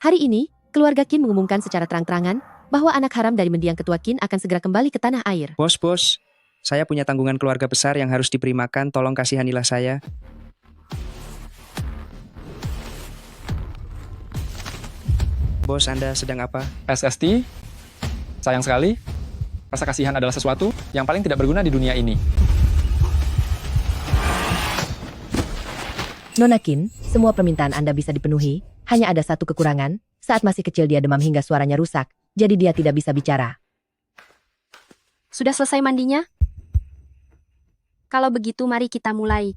Hari ini, keluarga Qin mengumumkan secara terang-terangan bahwa anak haram dari mendiang ketua Qin akan segera kembali ke tanah air. Bos, saya punya tanggungan keluarga besar yang harus diberi makan, tolong kasihanilah saya. Bos, Anda sedang apa? SST, sayang sekali, rasa kasihan adalah sesuatu yang paling tidak berguna di dunia ini. Nona Qin, semua permintaan Anda bisa dipenuhi, hanya ada satu kekurangan, saat masih kecil dia demam hingga suaranya rusak, jadi dia tidak bisa bicara. Sudah selesai mandinya? Kalau begitu mari kita mulai.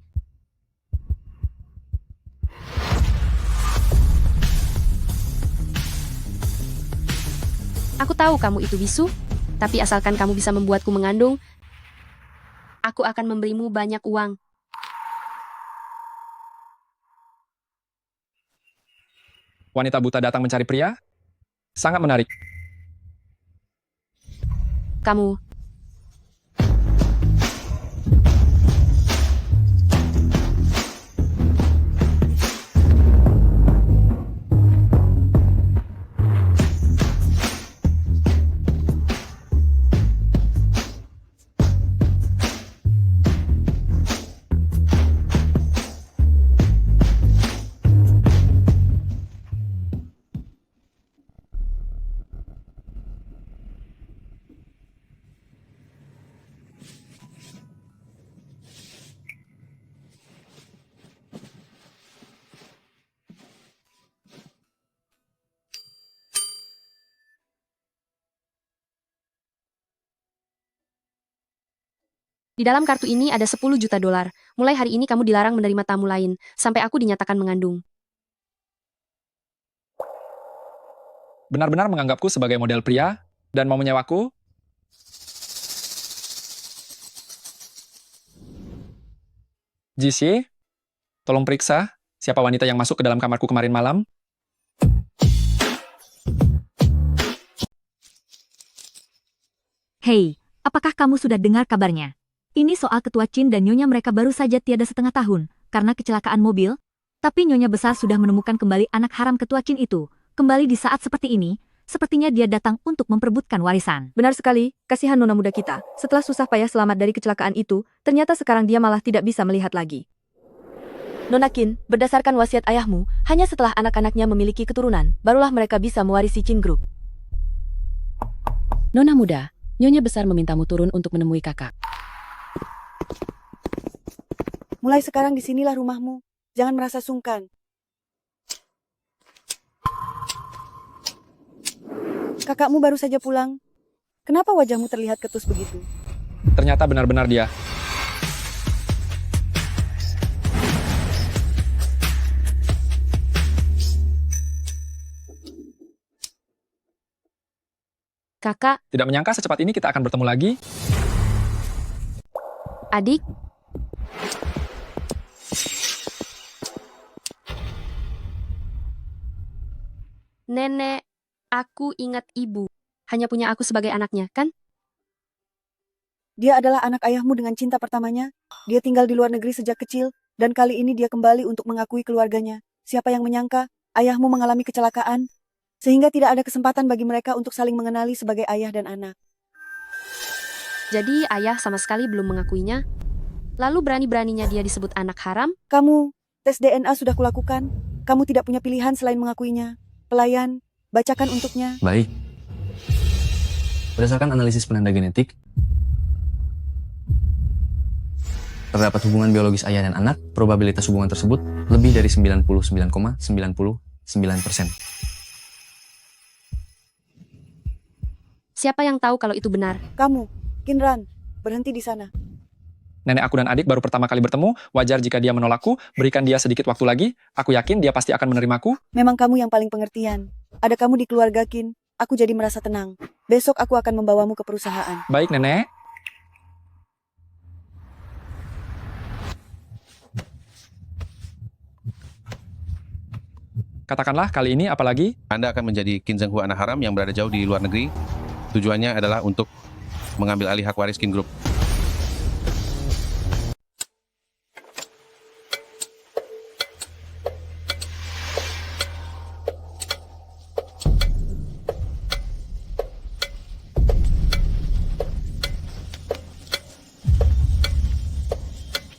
Aku tahu kamu itu bisu, tapi asalkan kamu bisa membuatku mengandung, aku akan memberimu banyak uang. Wanita buta datang mencari pria? Sangat menarik. Kamu di dalam kartu ini ada 10 juta dolar. Mulai hari ini kamu dilarang menerima tamu lain, sampai aku dinyatakan mengandung. Benar-benar menganggapku sebagai model pria dan mau menyewaku? JC, tolong periksa siapa wanita yang masuk ke dalam kamarku kemarin malam. Hei, apakah kamu sudah dengar kabarnya? Ini soal ketua Qin dan nyonya mereka baru saja tiada setengah tahun karena kecelakaan mobil, tapi nyonya besar sudah menemukan kembali anak haram ketua Qin itu. Kembali di saat seperti ini, sepertinya dia datang untuk memperebutkan warisan. Benar sekali, kasihan nona muda kita. Setelah susah payah selamat dari kecelakaan itu, ternyata sekarang dia malah tidak bisa melihat lagi. Nona Qin, berdasarkan wasiat ayahmu, hanya setelah anak-anaknya memiliki keturunan, barulah mereka bisa mewarisi Qin Group. Nona muda, nyonya besar memintamu turun untuk menemui kakak. Mulai sekarang disinilah rumahmu. Jangan merasa sungkan. Kakakmu baru saja pulang. Kenapa wajahmu terlihat ketus begitu? Ternyata benar-benar dia. Kakak, Tidak menyangka secepat ini kita akan bertemu lagi. adik, nenek, aku ingat ibu. Hanya punya aku sebagai anaknya, kan? Dia adalah anak ayahmu dengan cinta pertamanya. Dia tinggal di luar negeri sejak kecil, dan kali ini dia kembali untuk mengakui keluarganya. Siapa yang menyangka ayahmu mengalami kecelakaan, sehingga tidak ada kesempatan bagi mereka untuk saling mengenali sebagai ayah dan anak. Jadi ayah sama sekali belum mengakuinya. Lalu berani-beraninya dia disebut anak haram? Kamu, tes DNA sudah kulakukan. Kamu tidak punya pilihan selain mengakuinya. Pelayan, bacakan untuknya. Baik. Berdasarkan analisis penanda genetik, terdapat hubungan biologis ayah dan anak, probabilitas hubungan tersebut lebih dari 99,99%. Siapa yang tahu kalau itu benar? Kamu, Kinran, berhenti di sana. Nenek aku dan adik baru pertama kali bertemu, wajar jika dia menolakku, berikan dia sedikit waktu lagi, aku yakin dia pasti akan menerimaku. Memang kamu yang paling pengertian. Ada kamu di keluarga Qin, aku jadi merasa tenang. Besok aku akan membawamu ke perusahaan. Baik, Nenek. Katakanlah kali ini apalagi? Anda akan menjadi Qin Zhenghu anak haram yang berada jauh di luar negeri. Tujuannya adalah untuk mengambil alih hak waris Qin Group.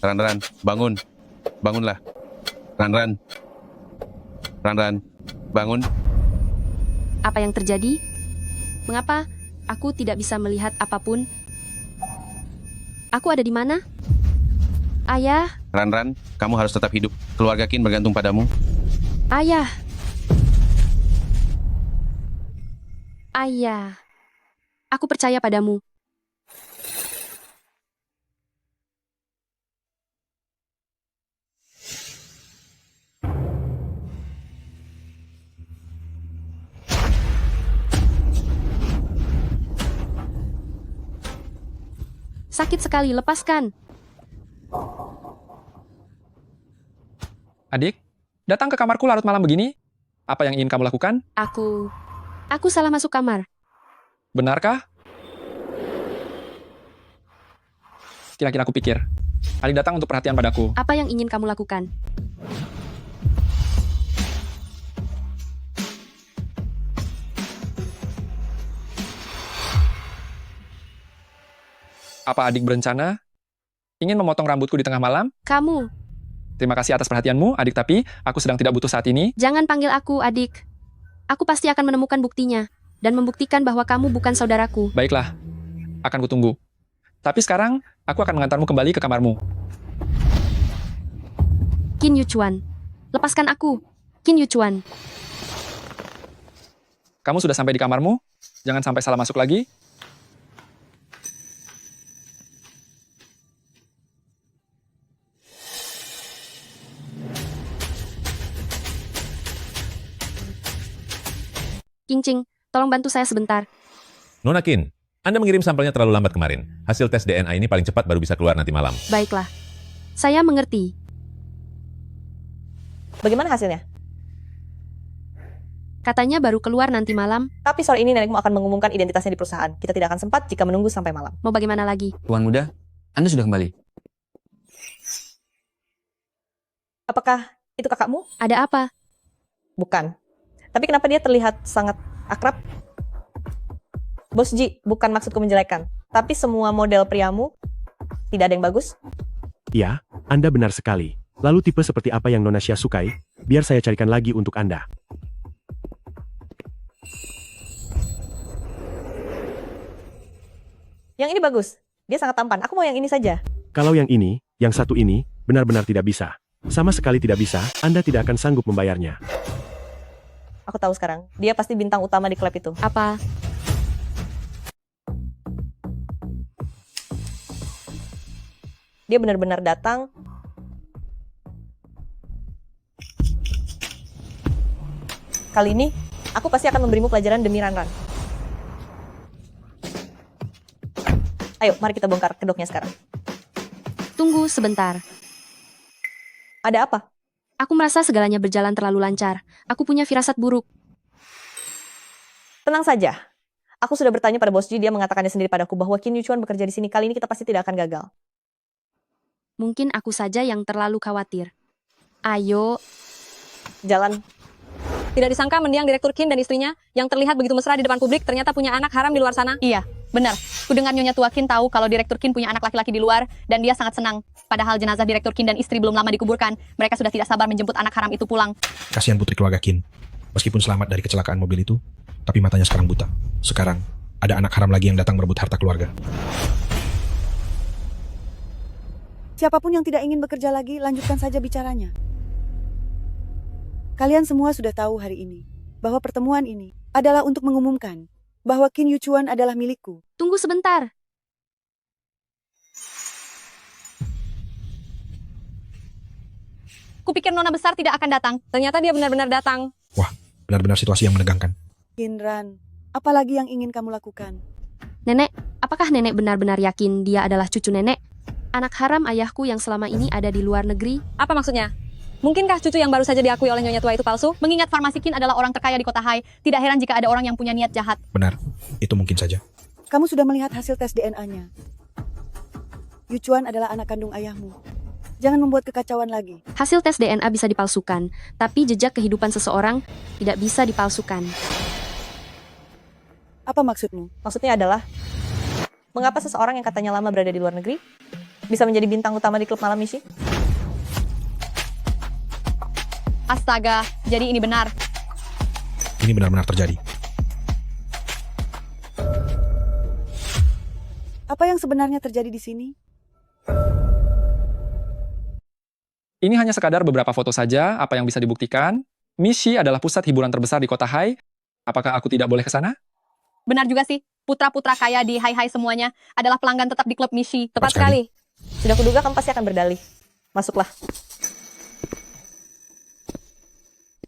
Ran, bangun. Bangunlah. Ran, bangun. Apa yang terjadi? Mengapa aku tidak bisa melihat apapun? Aku ada di mana? Ayah, Ran, kamu harus tetap hidup. Keluarga Qin bergantung padamu. ayah. Ayah. Aku percaya padamu. Sakit sekali, lepaskan. Adik, datang ke kamarku larut malam begini? Apa yang ingin kamu lakukan? Aku salah masuk kamar. Benarkah? Kira-kira aku pikir. Adik datang untuk perhatian padaku. Apa yang ingin kamu lakukan? Apa adik berencana? Ingin memotong rambutku di tengah malam? Kamu, Terima kasih atas perhatianmu, adik, tapi aku sedang tidak butuh saat ini. jangan panggil aku adik. Aku pasti akan menemukan buktinya dan membuktikan bahwa kamu bukan saudaraku. Baiklah, akan kutunggu. Tapi sekarang, aku akan mengantarmu kembali ke kamarmu. Qin Yuchuan, lepaskan aku. Qin Yuchuan, Kamu sudah sampai di kamarmu? Jangan sampai salah masuk lagi. King Ching, tolong bantu saya sebentar. Nona Qin, Anda mengirim sampelnya terlalu lambat kemarin. Hasil tes DNA ini paling cepat baru bisa keluar nanti malam. Baiklah. Saya mengerti. Bagaimana hasilnya? Katanya baru keluar nanti malam. Tapi sore ini nenekmu akan mengumumkan identitasnya di perusahaan. Kita tidak akan sempat jika menunggu sampai malam. Mau bagaimana lagi? Tuan muda, Anda sudah kembali. Apakah itu kakakmu? Ada apa? Bukan. Tapi kenapa dia terlihat sangat akrab? Bos Ji, bukan maksudku menjelekan. Tapi semua model priamu tidak ada yang bagus. Ya, Anda benar sekali. Lalu tipe seperti apa yang Nona Xia sukai? Biar saya carikan lagi untuk Anda. Yang ini bagus. Dia sangat tampan. Aku mau yang ini saja. Kalau yang ini, yang satu ini, benar-benar tidak bisa. Sama sekali tidak bisa, Anda tidak akan sanggup membayarnya. Aku tahu sekarang. Dia pasti bintang utama di klub itu. Apa? Dia benar-benar datang. Kali ini, aku pasti akan memberimu pelajaran demi Ran. Ayo, mari kita bongkar kedoknya sekarang. Tunggu sebentar. Ada apa? Aku merasa segalanya berjalan terlalu lancar. Aku punya firasat buruk. Tenang saja. Aku sudah bertanya pada Bos Ji, dia mengatakannya sendiri padaku bahwa Qin Yuchuan bekerja di sini. Kali ini kita pasti tidak akan gagal. Mungkin aku saja yang terlalu khawatir. Ayo, Jalan. Tidak disangka mendiang Direktur Qin dan istrinya yang terlihat begitu mesra di depan publik ternyata punya anak haram di luar sana. Iya, benar. Kudengar Nyonya Tua Qin tahu kalau Direktur Qin punya anak laki-laki di luar dan dia sangat senang. Padahal jenazah Direktur Qin dan istri belum lama dikuburkan. Mereka sudah tidak sabar menjemput anak haram itu pulang. Kasihan putri keluarga Qin. Meskipun selamat dari kecelakaan mobil itu, tapi matanya sekarang buta. Sekarang, ada anak haram lagi yang datang merebut harta keluarga. Siapapun yang tidak ingin bekerja lagi, lanjutkan saja bicaranya. Kalian semua sudah tahu hari ini bahwa pertemuan ini adalah untuk mengumumkan bahwa Qin Yuchuan adalah milikku. tunggu sebentar. Kupikir Nona besar tidak akan datang. Ternyata dia benar-benar datang. Wah, benar-benar situasi yang menegangkan. Qinran, apalagi yang ingin kamu lakukan? Nenek, apakah nenek benar-benar yakin dia adalah cucu nenek? Anak haram ayahku yang selama ini ada di luar negeri? Apa maksudnya? Mungkinkah cucu yang baru saja diakui oleh Nyonya Tua itu palsu? Mengingat Farmasi Qin adalah orang terkaya di kota Hai, tidak heran jika ada orang yang punya niat jahat. Benar, itu mungkin saja. Kamu sudah melihat hasil tes DNA-nya. Yuchuan adalah anak kandung ayahmu. Jangan membuat kekacauan lagi. Hasil tes DNA bisa dipalsukan, tapi jejak kehidupan seseorang tidak bisa dipalsukan. Apa maksudmu? Maksudnya adalah, mengapa seseorang yang katanya lama berada di luar negeri, bisa menjadi bintang utama di klub malam misi? Astaga, jadi ini benar. Ini benar-benar terjadi. Apa yang sebenarnya terjadi di sini? Ini hanya sekadar beberapa foto saja, apa yang bisa dibuktikan. Mishi adalah pusat hiburan terbesar di kota Hai. Apakah aku tidak boleh ke sana? Benar juga sih, putra-putra kaya di Hai semuanya adalah pelanggan tetap di klub Mishi. Tepat sekali. Sudah kuduga kamu pasti akan berdalih. Masuklah.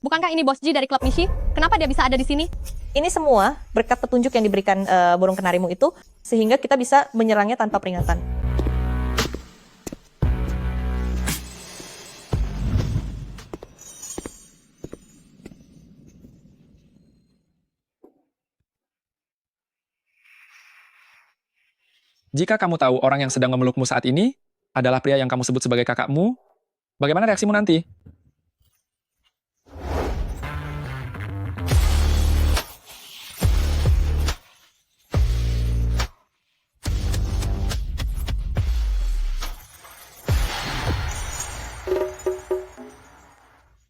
Bukankah ini Bos Ji dari klub Mishi? Kenapa dia bisa ada di sini? Ini semua berkat petunjuk yang diberikan burung kenarimu itu, sehingga kita bisa menyerangnya tanpa peringatan. Jika kamu tahu orang yang sedang memelukmu saat ini adalah pria yang kamu sebut sebagai kakakmu, bagaimana reaksimu nanti?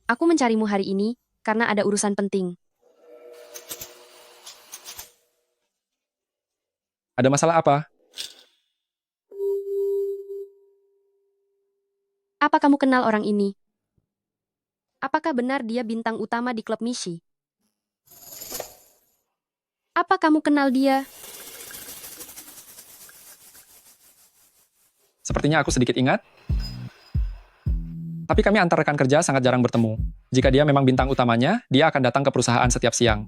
Aku mencarimu hari ini karena ada urusan penting. Ada masalah apa? Apa kamu kenal orang ini? Apakah benar dia bintang utama di klub Mishi? Apa kamu kenal dia? Sepertinya aku sedikit ingat. Tapi kami antar rekan kerja sangat jarang bertemu. Jika dia memang bintang utamanya, dia akan datang ke perusahaan setiap siang.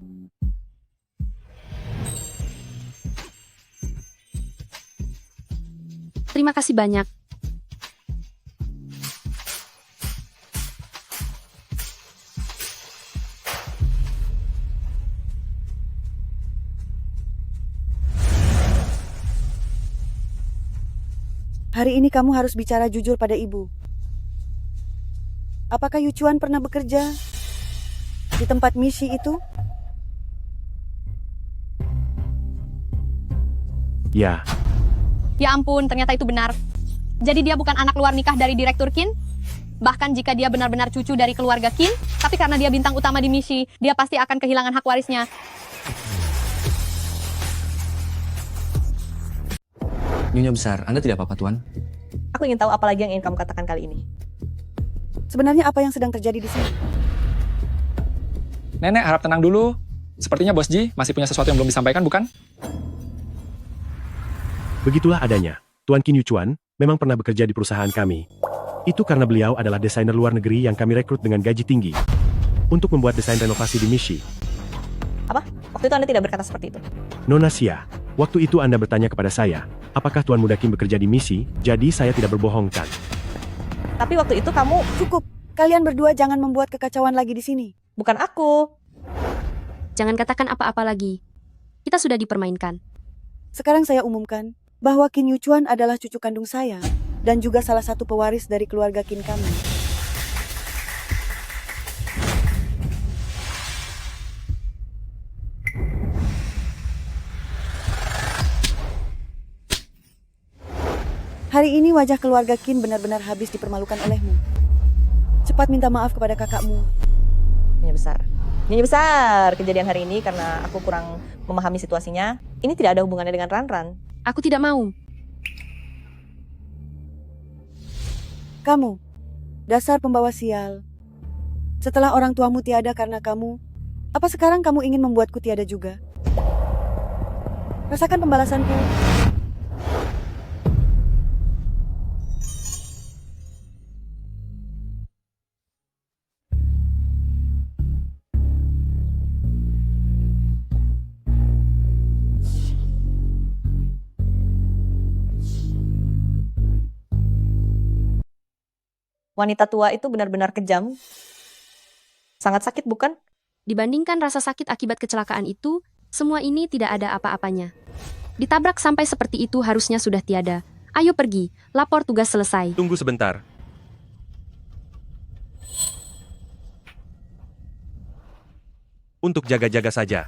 Terima kasih banyak. Hari ini kamu harus bicara jujur pada ibu. Apakah Yu Chuan pernah bekerja di tempat Mishi itu? Ya. Ya ampun, ternyata itu benar. Jadi dia bukan anak luar nikah dari Direktur Qin? Bahkan jika dia benar-benar cucu dari keluarga Qin, tapi karena dia bintang utama di Mishi, dia pasti akan kehilangan hak warisnya. Nyonya besar, Anda tidak apa-apa, Tuan? Aku ingin tahu apa lagi yang ingin kamu katakan kali ini. Sebenarnya apa yang sedang terjadi di sini? Nenek, harap tenang dulu. Sepertinya Bos Ji masih punya sesuatu yang belum disampaikan, bukan? Begitulah adanya. Tuan Qin Yu Chuan memang pernah bekerja di perusahaan kami. Itu karena beliau adalah desainer luar negeri yang kami rekrut dengan gaji tinggi untuk membuat desain renovasi di Mishi. Apa? Waktu itu Anda tidak berkata seperti itu. Nona Xia, waktu itu Anda bertanya kepada saya, apakah Tuan Muda Qin bekerja di Mishi, jadi saya tidak berbohong kan? Tapi waktu itu kamu... Cukup. Kalian berdua jangan membuat kekacauan lagi di sini. Bukan aku. Jangan katakan apa-apa lagi. Kita sudah dipermainkan. Sekarang saya umumkan bahwa Qin Yu Chuan adalah cucu kandung saya dan juga salah satu pewaris dari keluarga Qin kami. Hari ini wajah keluarga Qin benar-benar habis dipermalukan olehmu. Cepat minta maaf kepada kakakmu. Nyonya besar. Nyonya besar, kejadian hari ini karena aku kurang memahami situasinya. Ini tidak ada hubungannya dengan Ran. Aku tidak mau. Kamu, dasar pembawa sial. Setelah orang tuamu tiada karena kamu, apa sekarang kamu ingin membuatku tiada juga? Rasakan pembalasanku. Wanita tua itu benar-benar kejam. Sangat sakit, bukan? Dibandingkan rasa sakit akibat kecelakaan itu, semua ini tidak ada apa-apanya. Ditabrak sampai seperti itu harusnya sudah tiada. Ayo pergi, lapor tugas selesai. Tunggu sebentar. Untuk jaga-jaga saja.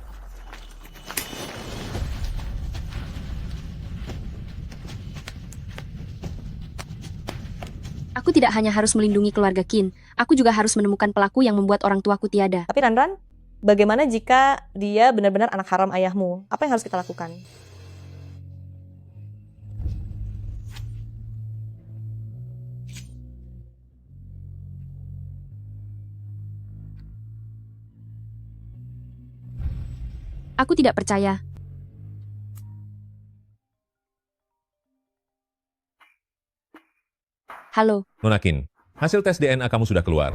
Aku tidak hanya harus melindungi keluarga Qin, aku juga harus menemukan pelaku yang membuat orang tuaku tiada. Tapi Ranran, bagaimana jika dia benar-benar anak haram ayahmu? Apa yang harus kita lakukan? Aku tidak percaya. Halo, Nona Qin, hasil tes DNA kamu sudah keluar.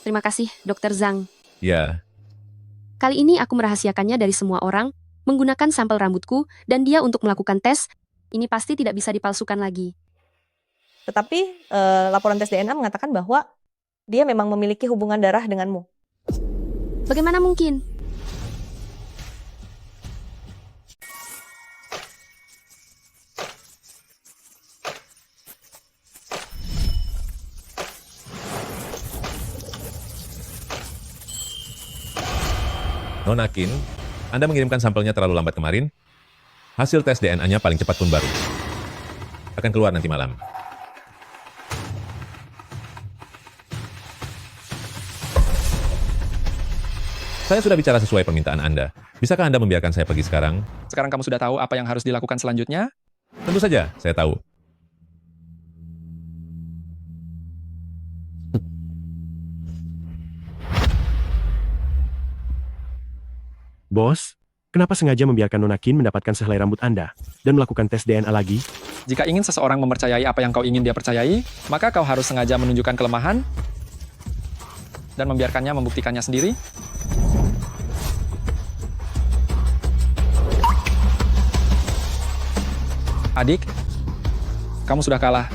terima kasih, Dr. Zhang. Ya, Kali ini aku merahasiakannya dari semua orang, menggunakan sampel rambutku, dan dia untuk melakukan tes. Ini pasti tidak bisa dipalsukan lagi. Tetapi laporan tes DNA mengatakan bahwa dia memang memiliki hubungan darah denganmu. Bagaimana mungkin? Nona Qin, Anda mengirimkan sampelnya terlalu lambat kemarin. Hasil tes DNA-nya paling cepat pun baru. Akan keluar nanti malam. Saya sudah bicara sesuai permintaan Anda. Bisakah Anda membiarkan saya pergi sekarang? Sekarang kamu sudah tahu apa yang harus dilakukan selanjutnya? Tentu saja, saya tahu. Bos, kenapa sengaja membiarkan Nona Qin mendapatkan sehelai rambut Anda dan melakukan tes DNA lagi? Jika ingin seseorang mempercayai apa yang kau ingin dia percayai, maka kau harus sengaja menunjukkan kelemahan dan membiarkannya membuktikannya sendiri. Adik, kamu sudah kalah.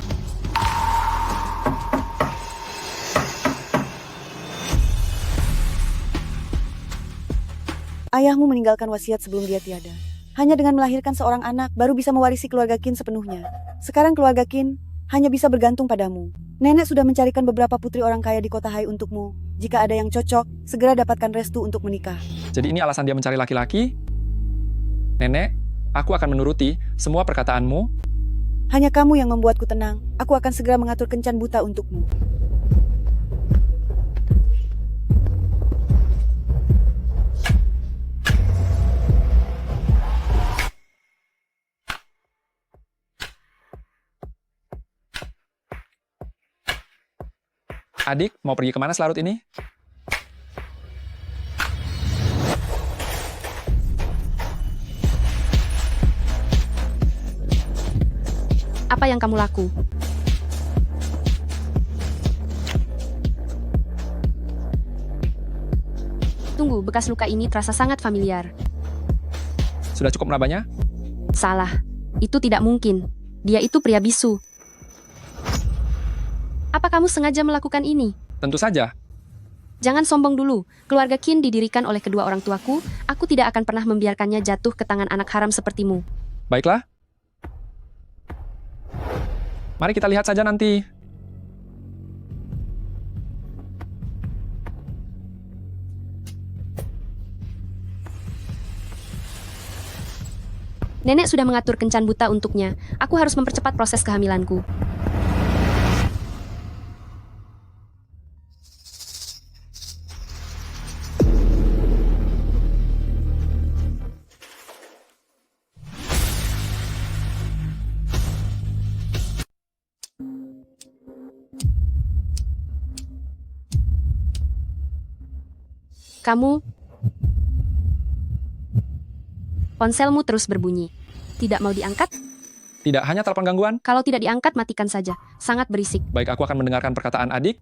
Ayahmu meninggalkan wasiat sebelum dia tiada. Hanya dengan melahirkan seorang anak, baru bisa mewarisi keluarga Qin sepenuhnya. Sekarang keluarga Qin hanya bisa bergantung padamu. Nenek sudah mencarikan beberapa putri orang kaya di kota Hai untukmu. Jika ada yang cocok, segera dapatkan restu untuk menikah. Jadi ini alasan dia mencari laki-laki? Nenek, aku akan menuruti semua perkataanmu. Hanya kamu yang membuatku tenang. Aku akan segera mengatur kencan buta untukmu. Adik, mau pergi kemana selarut ini? Apa yang kamu laku? Tunggu, bekas luka ini terasa sangat familiar. Sudah cukup merabanya? Salah. Itu tidak mungkin. Dia itu pria bisu. Apa kamu sengaja melakukan ini? Tentu saja. Jangan sombong dulu. Keluarga Qin didirikan oleh kedua orang tuaku. Aku tidak akan pernah membiarkannya jatuh ke tangan anak haram sepertimu. Baiklah. Mari kita lihat saja nanti. Nenek sudah mengatur kencan buta untuknya. Aku harus mempercepat proses kehamilanku. Kamu... Ponselmu terus berbunyi. Tidak mau diangkat? Tidak, hanya telepon gangguan. Kalau tidak diangkat, matikan saja. Sangat berisik. Baik, aku akan mendengarkan perkataan adik.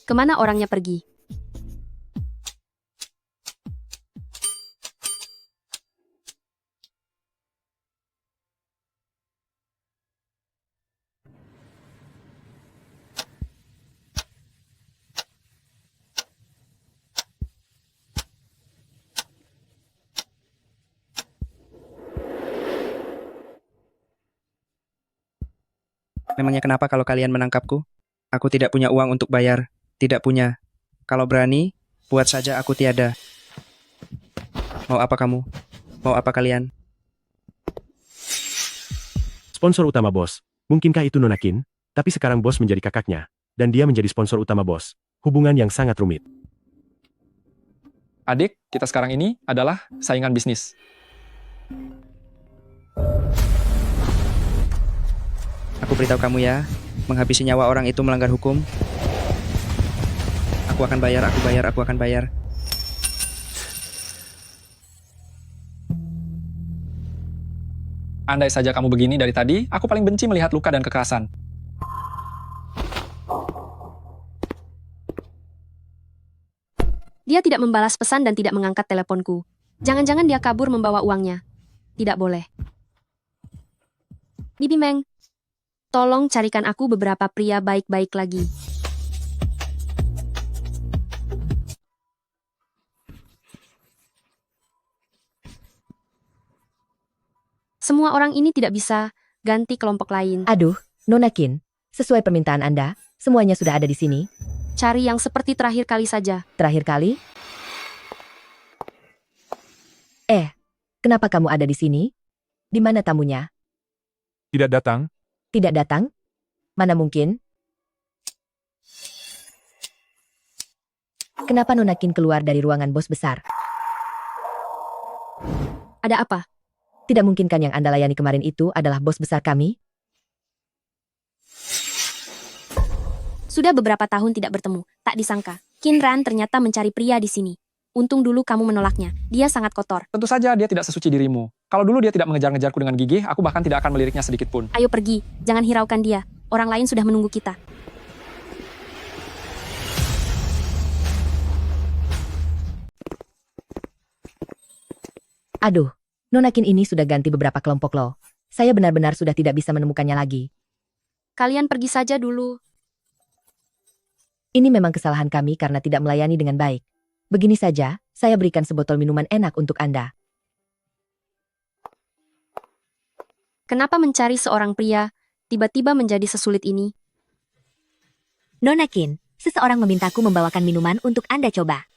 Kemana orangnya pergi? Memangnya kenapa kalau kalian menangkapku? Aku tidak punya uang untuk bayar. Tidak punya. Kalau berani, buat saja aku tiada. Mau apa kamu? Mau apa kalian? Sponsor utama bos. Mungkinkah itu Nona Qin? Tapi sekarang bos menjadi kakaknya. Dan dia menjadi sponsor utama bos. Hubungan yang sangat rumit. Adik, kita sekarang ini adalah saingan bisnis. Aku beritahu kamu ya, menghabisi nyawa orang itu melanggar hukum. Aku akan bayar, aku akan bayar. Andai saja kamu begini dari tadi, aku paling benci melihat luka dan kekerasan. Dia tidak membalas pesan dan tidak mengangkat teleponku. Jangan-jangan dia kabur membawa uangnya. Tidak boleh. Bibi Meng, tolong carikan aku beberapa pria baik-baik lagi. Semua orang ini tidak bisa ganti kelompok lain. Aduh, Nona Qin, sesuai permintaan Anda, semuanya sudah ada di sini. Cari yang seperti terakhir kali saja. Terakhir kali? Kenapa kamu ada di sini? Di mana tamunya? Tidak datang? Tidak datang? Mana mungkin? Kenapa Nona Qin keluar dari ruangan bos besar? Ada apa? Tidak mungkin kan yang Anda layani kemarin itu adalah bos besar kami? Sudah beberapa tahun tidak bertemu. Tak disangka, Qin Ran ternyata mencari pria di sini. Untung dulu kamu menolaknya. Dia sangat kotor. Tentu saja dia tidak sesuci dirimu. Kalau dulu dia tidak mengejar-ngejarku dengan gigih, aku bahkan tidak akan meliriknya sedikit pun. Ayo pergi, jangan hiraukan dia. Orang lain sudah menunggu kita. Aduh, Nona Qin ini sudah ganti beberapa kelompok loh. Saya benar-benar sudah tidak bisa menemukannya lagi. Kalian pergi saja dulu. Ini memang kesalahan kami karena tidak melayani dengan baik. Begini saja, saya berikan sebotol minuman enak untuk Anda. Kenapa mencari seorang pria tiba-tiba menjadi sesulit ini? Nona Qin, seseorang memintaku membawakan minuman untuk Anda coba.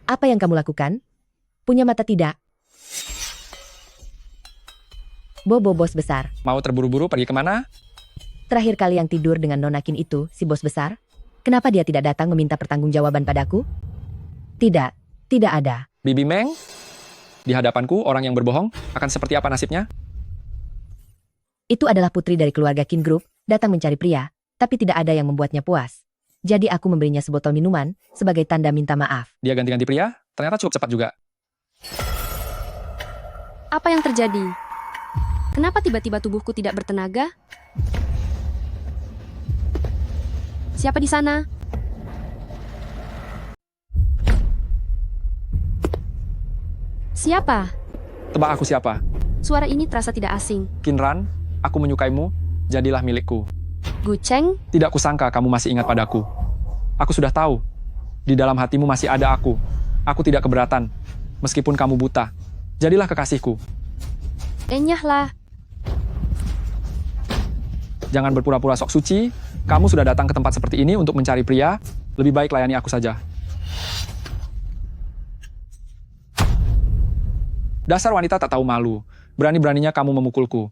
Apa yang kamu lakukan? Punya mata tidak? Bobo bos besar. Mau terburu-buru pergi kemana? Terakhir kali yang tidur dengan Nona Qin itu, si bos besar. Kenapa dia tidak datang meminta pertanggungjawaban padaku? Tidak, tidak ada. Bibi Meng, di hadapanku orang yang berbohong akan seperti apa nasibnya? Itu adalah putri dari keluarga Qin Group, datang mencari pria, tapi tidak ada yang membuatnya puas. Jadi aku memberinya sebotol minuman, sebagai tanda minta maaf. Dia ganti-ganti pria, ternyata cukup cepat juga. Apa yang terjadi? Kenapa tiba-tiba tubuhku tidak bertenaga? Siapa di sana? Siapa? Tebak aku siapa? Suara ini terasa tidak asing. Qin Ran, aku menyukaimu, jadilah milikku. Gu Cheng? Tidak kusangka kamu masih ingat padaku. Aku sudah tahu, di dalam hatimu masih ada aku. Aku tidak keberatan, meskipun kamu buta. Jadilah kekasihku. Enyahlah. Jangan berpura-pura sok suci. Kamu sudah datang ke tempat seperti ini untuk mencari pria. Lebih baik layani aku saja. Dasar wanita tak tahu malu. Berani-beraninya kamu memukulku.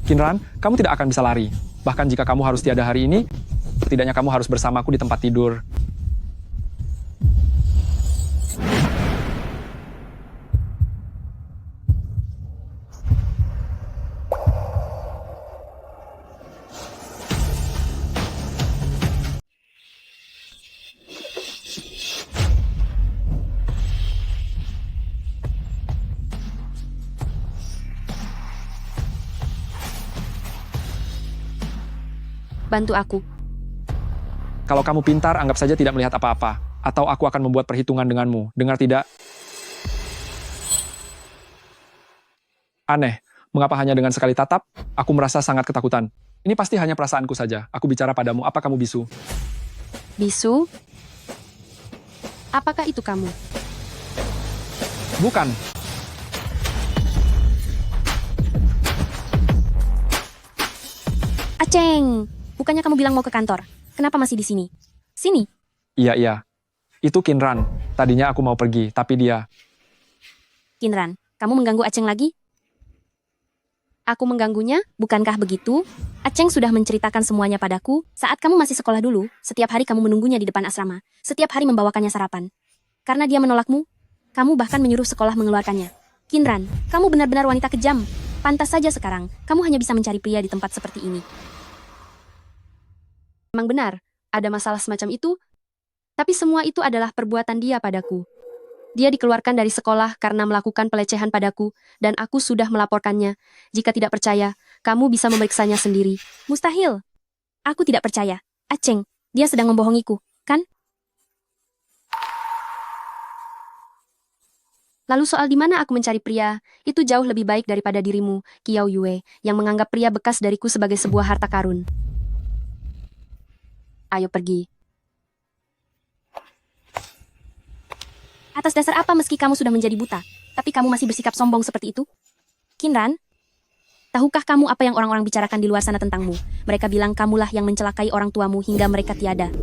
Qin Ran, kamu tidak akan bisa lari. Bahkan jika kamu harus tiada hari ini, setidaknya kamu harus bersamaku di tempat tidur. Bantu aku. Kalau kamu pintar, anggap saja tidak melihat apa-apa. Atau aku akan membuat perhitungan denganmu. Dengar tidak? Aneh, mengapa hanya dengan sekali tatap, aku merasa sangat ketakutan. Ini pasti hanya perasaanku saja. Aku bicara padamu, apa kamu bisu? Bisu? Apakah itu kamu? Bukan. Aceng, bukannya kamu bilang mau ke kantor? Kenapa masih di sini? Sini. Iya. Itu Kinran. Tadinya aku mau pergi, tapi dia... Kinran, kamu mengganggu Aceng lagi? Aku mengganggunya, bukankah begitu? Aceng sudah menceritakan semuanya padaku. Saat kamu masih sekolah dulu, setiap hari kamu menunggunya di depan asrama. Setiap hari membawakannya sarapan. Karena dia menolakmu, kamu bahkan menyuruh sekolah mengeluarkannya. Kinran, kamu benar-benar wanita kejam. Pantas saja sekarang, kamu hanya bisa mencari pria di tempat seperti ini. Memang benar, ada masalah semacam itu, tapi semua itu adalah perbuatan dia padaku. Dia dikeluarkan dari sekolah karena melakukan pelecehan padaku, dan aku sudah melaporkannya. Jika tidak percaya, kamu bisa memeriksanya sendiri. Mustahil. Aku tidak percaya. Aceng, dia sedang membohongiku, kan? Lalu soal di mana aku mencari pria, itu jauh lebih baik daripada dirimu, Kiao Yue, yang menganggap pria bekas dariku sebagai sebuah harta karun. Ayo pergi. Atas dasar apa meski kamu sudah menjadi buta, tapi kamu masih bersikap sombong seperti itu? Kinran, tahukah kamu apa yang orang-orang bicarakan di luar sana tentangmu? Mereka bilang kamulah yang mencelakai orang tuamu hingga mereka tiada.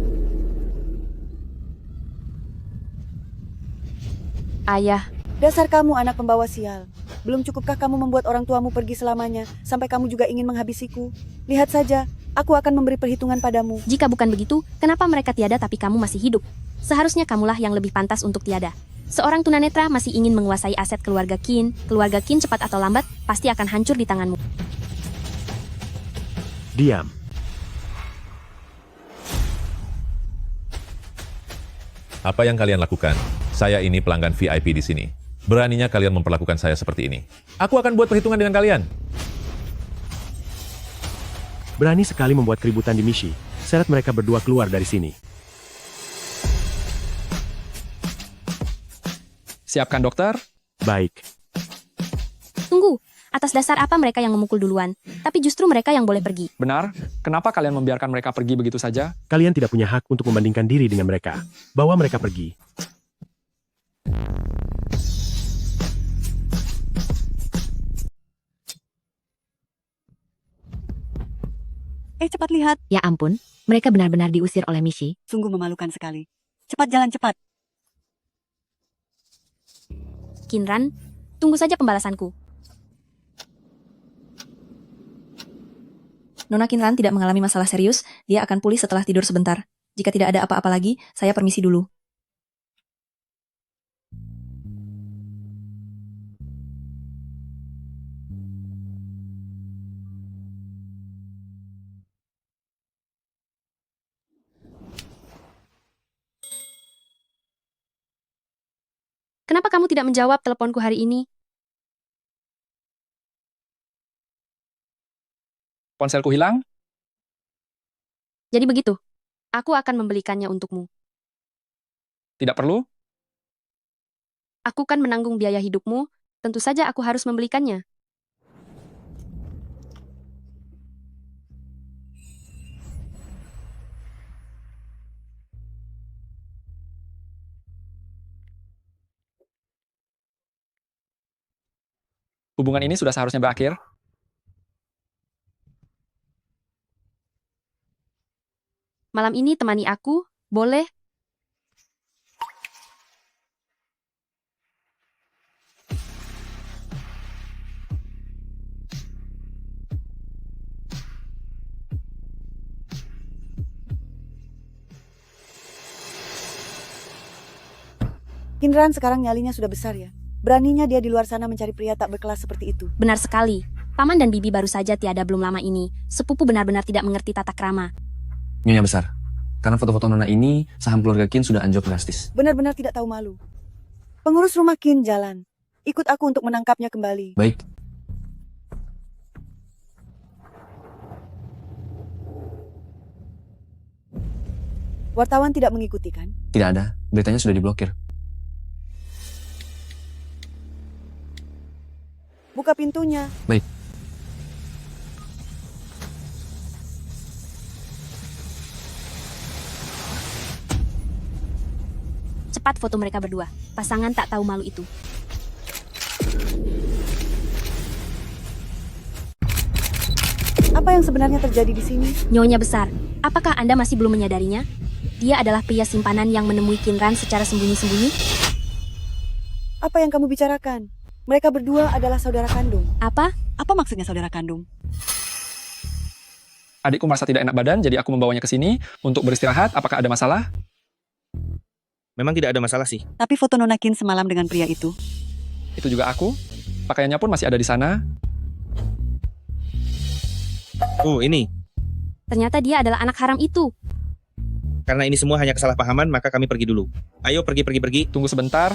Ayah. Dasar kamu anak pembawa sial. Belum cukupkah kamu membuat orang tuamu pergi selamanya, sampai kamu juga ingin menghabisiku? Lihat saja, aku akan memberi perhitungan padamu. Jika bukan begitu, kenapa mereka tiada tapi kamu masih hidup? Seharusnya kamulah yang lebih pantas untuk tiada. Seorang tunanetra masih ingin menguasai aset keluarga Qin. Keluarga Qin cepat atau lambat, pasti akan hancur di tanganmu. Diam. Apa yang kalian lakukan? Saya ini pelanggan VIP di sini. Beraninya kalian memperlakukan saya seperti ini. Aku akan buat perhitungan dengan kalian. Berani sekali membuat keributan di misi. Seret mereka berdua keluar dari sini. Siapkan dokter? Baik. Tunggu, atas dasar apa mereka yang memukul duluan? Tapi justru mereka yang boleh pergi. Benar? Kenapa kalian membiarkan mereka pergi begitu saja? Kalian tidak punya hak untuk membandingkan diri dengan mereka. Bawa mereka pergi. Cepat lihat. Ya ampun, mereka benar-benar diusir oleh Mishi. Sungguh memalukan sekali. Cepat jalan cepat. Kinran, tunggu saja pembalasanku. Nona Kinran tidak mengalami masalah serius, dia akan pulih setelah tidur sebentar. Jika tidak ada apa-apa lagi, saya permisi dulu. Kenapa kamu tidak menjawab teleponku hari ini? Ponselku hilang? Jadi begitu. Aku akan membelikannya untukmu. Tidak perlu? Aku kan menanggung biaya hidupmu, tentu saja aku harus membelikannya. Hubungan ini sudah seharusnya berakhir. Malam ini temani aku, boleh? Kinran sekarang nyalinya sudah besar ya. Beraninya dia di luar sana mencari pria tak berkelas seperti itu. Benar sekali. Paman dan Bibi baru saja tiada belum lama ini. Sepupu benar-benar tidak mengerti tata krama. Nyonya besar, karena foto-foto Nona ini, saham keluarga Qin sudah anjlok drastis. Benar-benar tidak tahu malu. Pengurus rumah Qin jalan. Ikut aku untuk menangkapnya kembali. Baik. Wartawan tidak mengikuti kan? Tidak ada, beritanya sudah diblokir. Buka pintunya. Baik. Cepat foto mereka berdua. Pasangan tak tahu malu itu. Apa yang sebenarnya terjadi di sini? Nyonya besar, apakah Anda masih belum menyadarinya? Dia adalah pria simpanan yang menemui Kinran secara sembunyi-sembunyi. Apa yang kamu bicarakan? Mereka berdua adalah saudara kandung. Apa? Apa maksudnya saudara kandung? Adikku merasa tidak enak badan, jadi aku membawanya ke sini untuk beristirahat. Apakah ada masalah? Memang tidak ada masalah sih. Tapi foto Nona Qin semalam dengan pria itu. Itu juga aku. Pakaiannya pun masih ada di sana. Oh, ini. Ternyata dia adalah anak haram itu. Karena ini semua hanya kesalahpahaman, maka kami pergi dulu. Ayo pergi. Tunggu sebentar.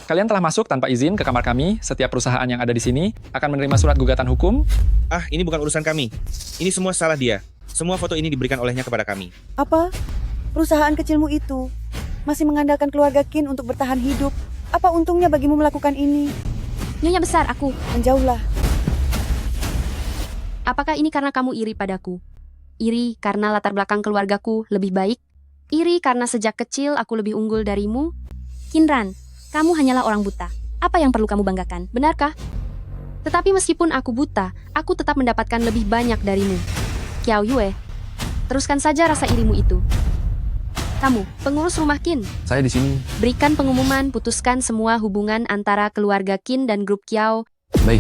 Kalian telah masuk tanpa izin ke kamar kami. Setiap perusahaan yang ada di sini akan menerima surat gugatan hukum. Ah, ini bukan urusan kami. Ini semua salah dia. Semua foto ini diberikan olehnya kepada kami. Apa? Perusahaan kecilmu itu masih mengandalkan keluarga Qin untuk bertahan hidup. Apa untungnya bagimu melakukan ini? Nyonya besar, aku. Menjauhlah. Apakah ini karena kamu iri padaku? Iri karena latar belakang keluargaku lebih baik? Iri karena sejak kecil aku lebih unggul darimu? Kinran, kamu hanyalah orang buta. Apa yang perlu kamu banggakan? Benarkah? Tetapi meskipun aku buta, aku tetap mendapatkan lebih banyak darimu. Qiao Yue, teruskan saja rasa irimu itu. Kamu, pengurus rumah Qin. Saya di sini. Berikan pengumuman, putuskan semua hubungan antara keluarga Qin dan grup Qiao. Baik.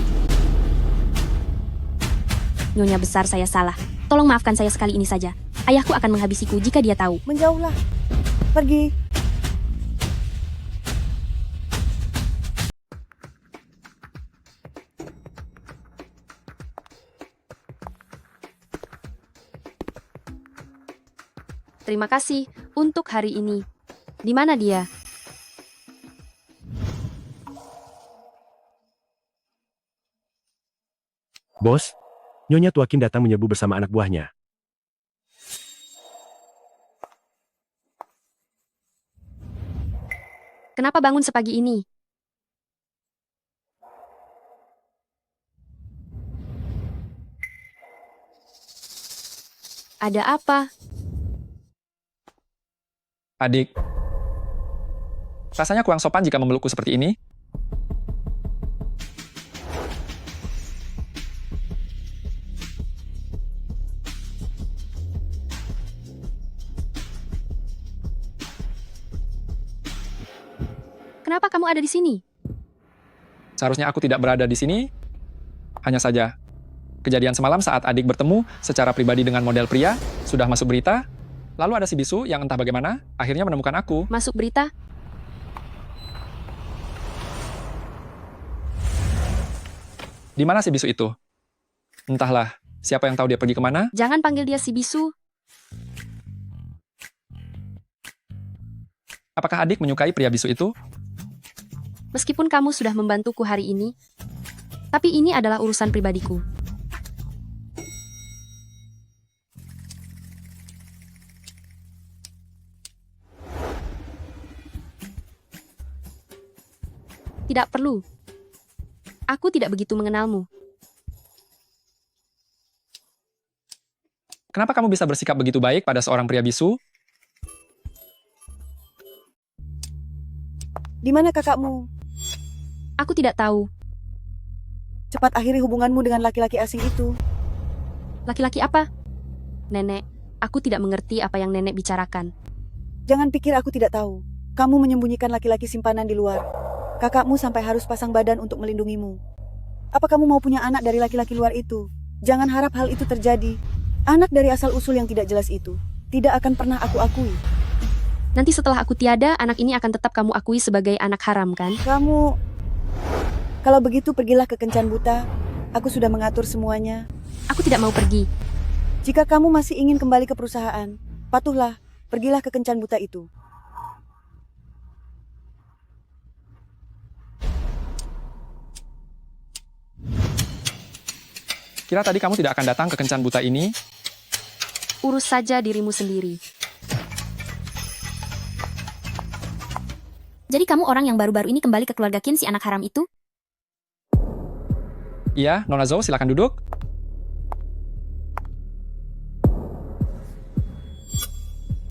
Nyonya besar, saya salah. Tolong maafkan saya sekali ini saja. Ayahku akan menghabisiku jika dia tahu. Menjauhlah. Pergi. Terima kasih untuk hari ini. Di mana dia? Bos, Nyonya Tua Qin datang menyerbu bersama anak buahnya. Kenapa bangun sepagi ini? Ada apa? Adik, rasanya kurang sopan jika memelukku seperti ini. Kenapa kamu ada di sini? Seharusnya aku tidak berada di sini. Hanya saja, kejadian semalam saat adik bertemu secara pribadi dengan model pria sudah masuk berita. Lalu ada si bisu yang entah bagaimana akhirnya menemukan aku. Masuk berita? Di mana si bisu itu? Entahlah, siapa yang tahu dia pergi kemana? Jangan panggil dia si bisu. Apakah adik menyukai pria bisu itu? Meskipun kamu sudah membantuku hari ini, tapi ini adalah urusan pribadiku. Tidak perlu. Aku tidak begitu mengenalmu. Kenapa kamu bisa bersikap begitu baik pada seorang pria bisu? Di mana kakakmu? Aku tidak tahu. Cepat akhiri hubunganmu dengan laki-laki asing itu. Laki-laki apa? Nenek, aku tidak mengerti apa yang nenek bicarakan. Jangan pikir aku tidak tahu. Kamu menyembunyikan laki-laki simpanan di luar. Kakakmu sampai harus pasang badan untuk melindungimu. Apa kamu mau punya anak dari laki-laki luar itu? Jangan harap hal itu terjadi. Anak dari asal-usul yang tidak jelas itu tidak akan pernah aku akui. Nanti setelah aku tiada, anak ini akan tetap kamu akui sebagai anak haram, kan? Kamu... Kalau begitu pergilah ke Kencan Buta. Aku sudah mengatur semuanya. Aku tidak mau pergi. Jika kamu masih ingin kembali ke perusahaan, patuhlah, pergilah ke Kencan Buta itu. Kira tadi kamu tidak akan datang ke Kencan Buta ini? Urus saja dirimu sendiri. Jadi kamu orang yang baru-baru ini kembali ke keluarga Qin si anak haram itu? Iya, Nona Zhou, silakan duduk.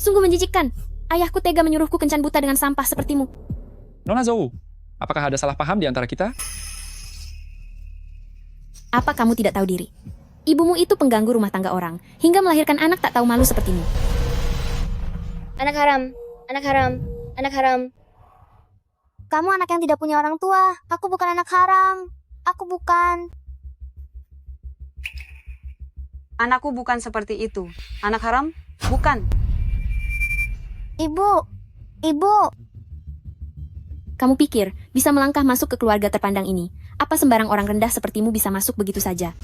Sungguh menjijikkan. Ayahku tega menyuruhku kencan buta dengan sampah sepertimu. Nona Zhou, apakah ada salah paham di antara kita? Apa kamu tidak tahu diri? Ibumu itu pengganggu rumah tangga orang, hingga melahirkan anak tak tahu malu sepertimu. Anak haram, anak haram, anak haram. Kamu anak yang tidak punya orang tua. Aku bukan anak haram. Aku bukan. Anakku bukan seperti itu. Anak haram? Bukan. Ibu, ibu. Kamu pikir bisa melangkah masuk ke keluarga terpandang ini? Apa sembarang orang rendah sepertimu bisa masuk begitu saja?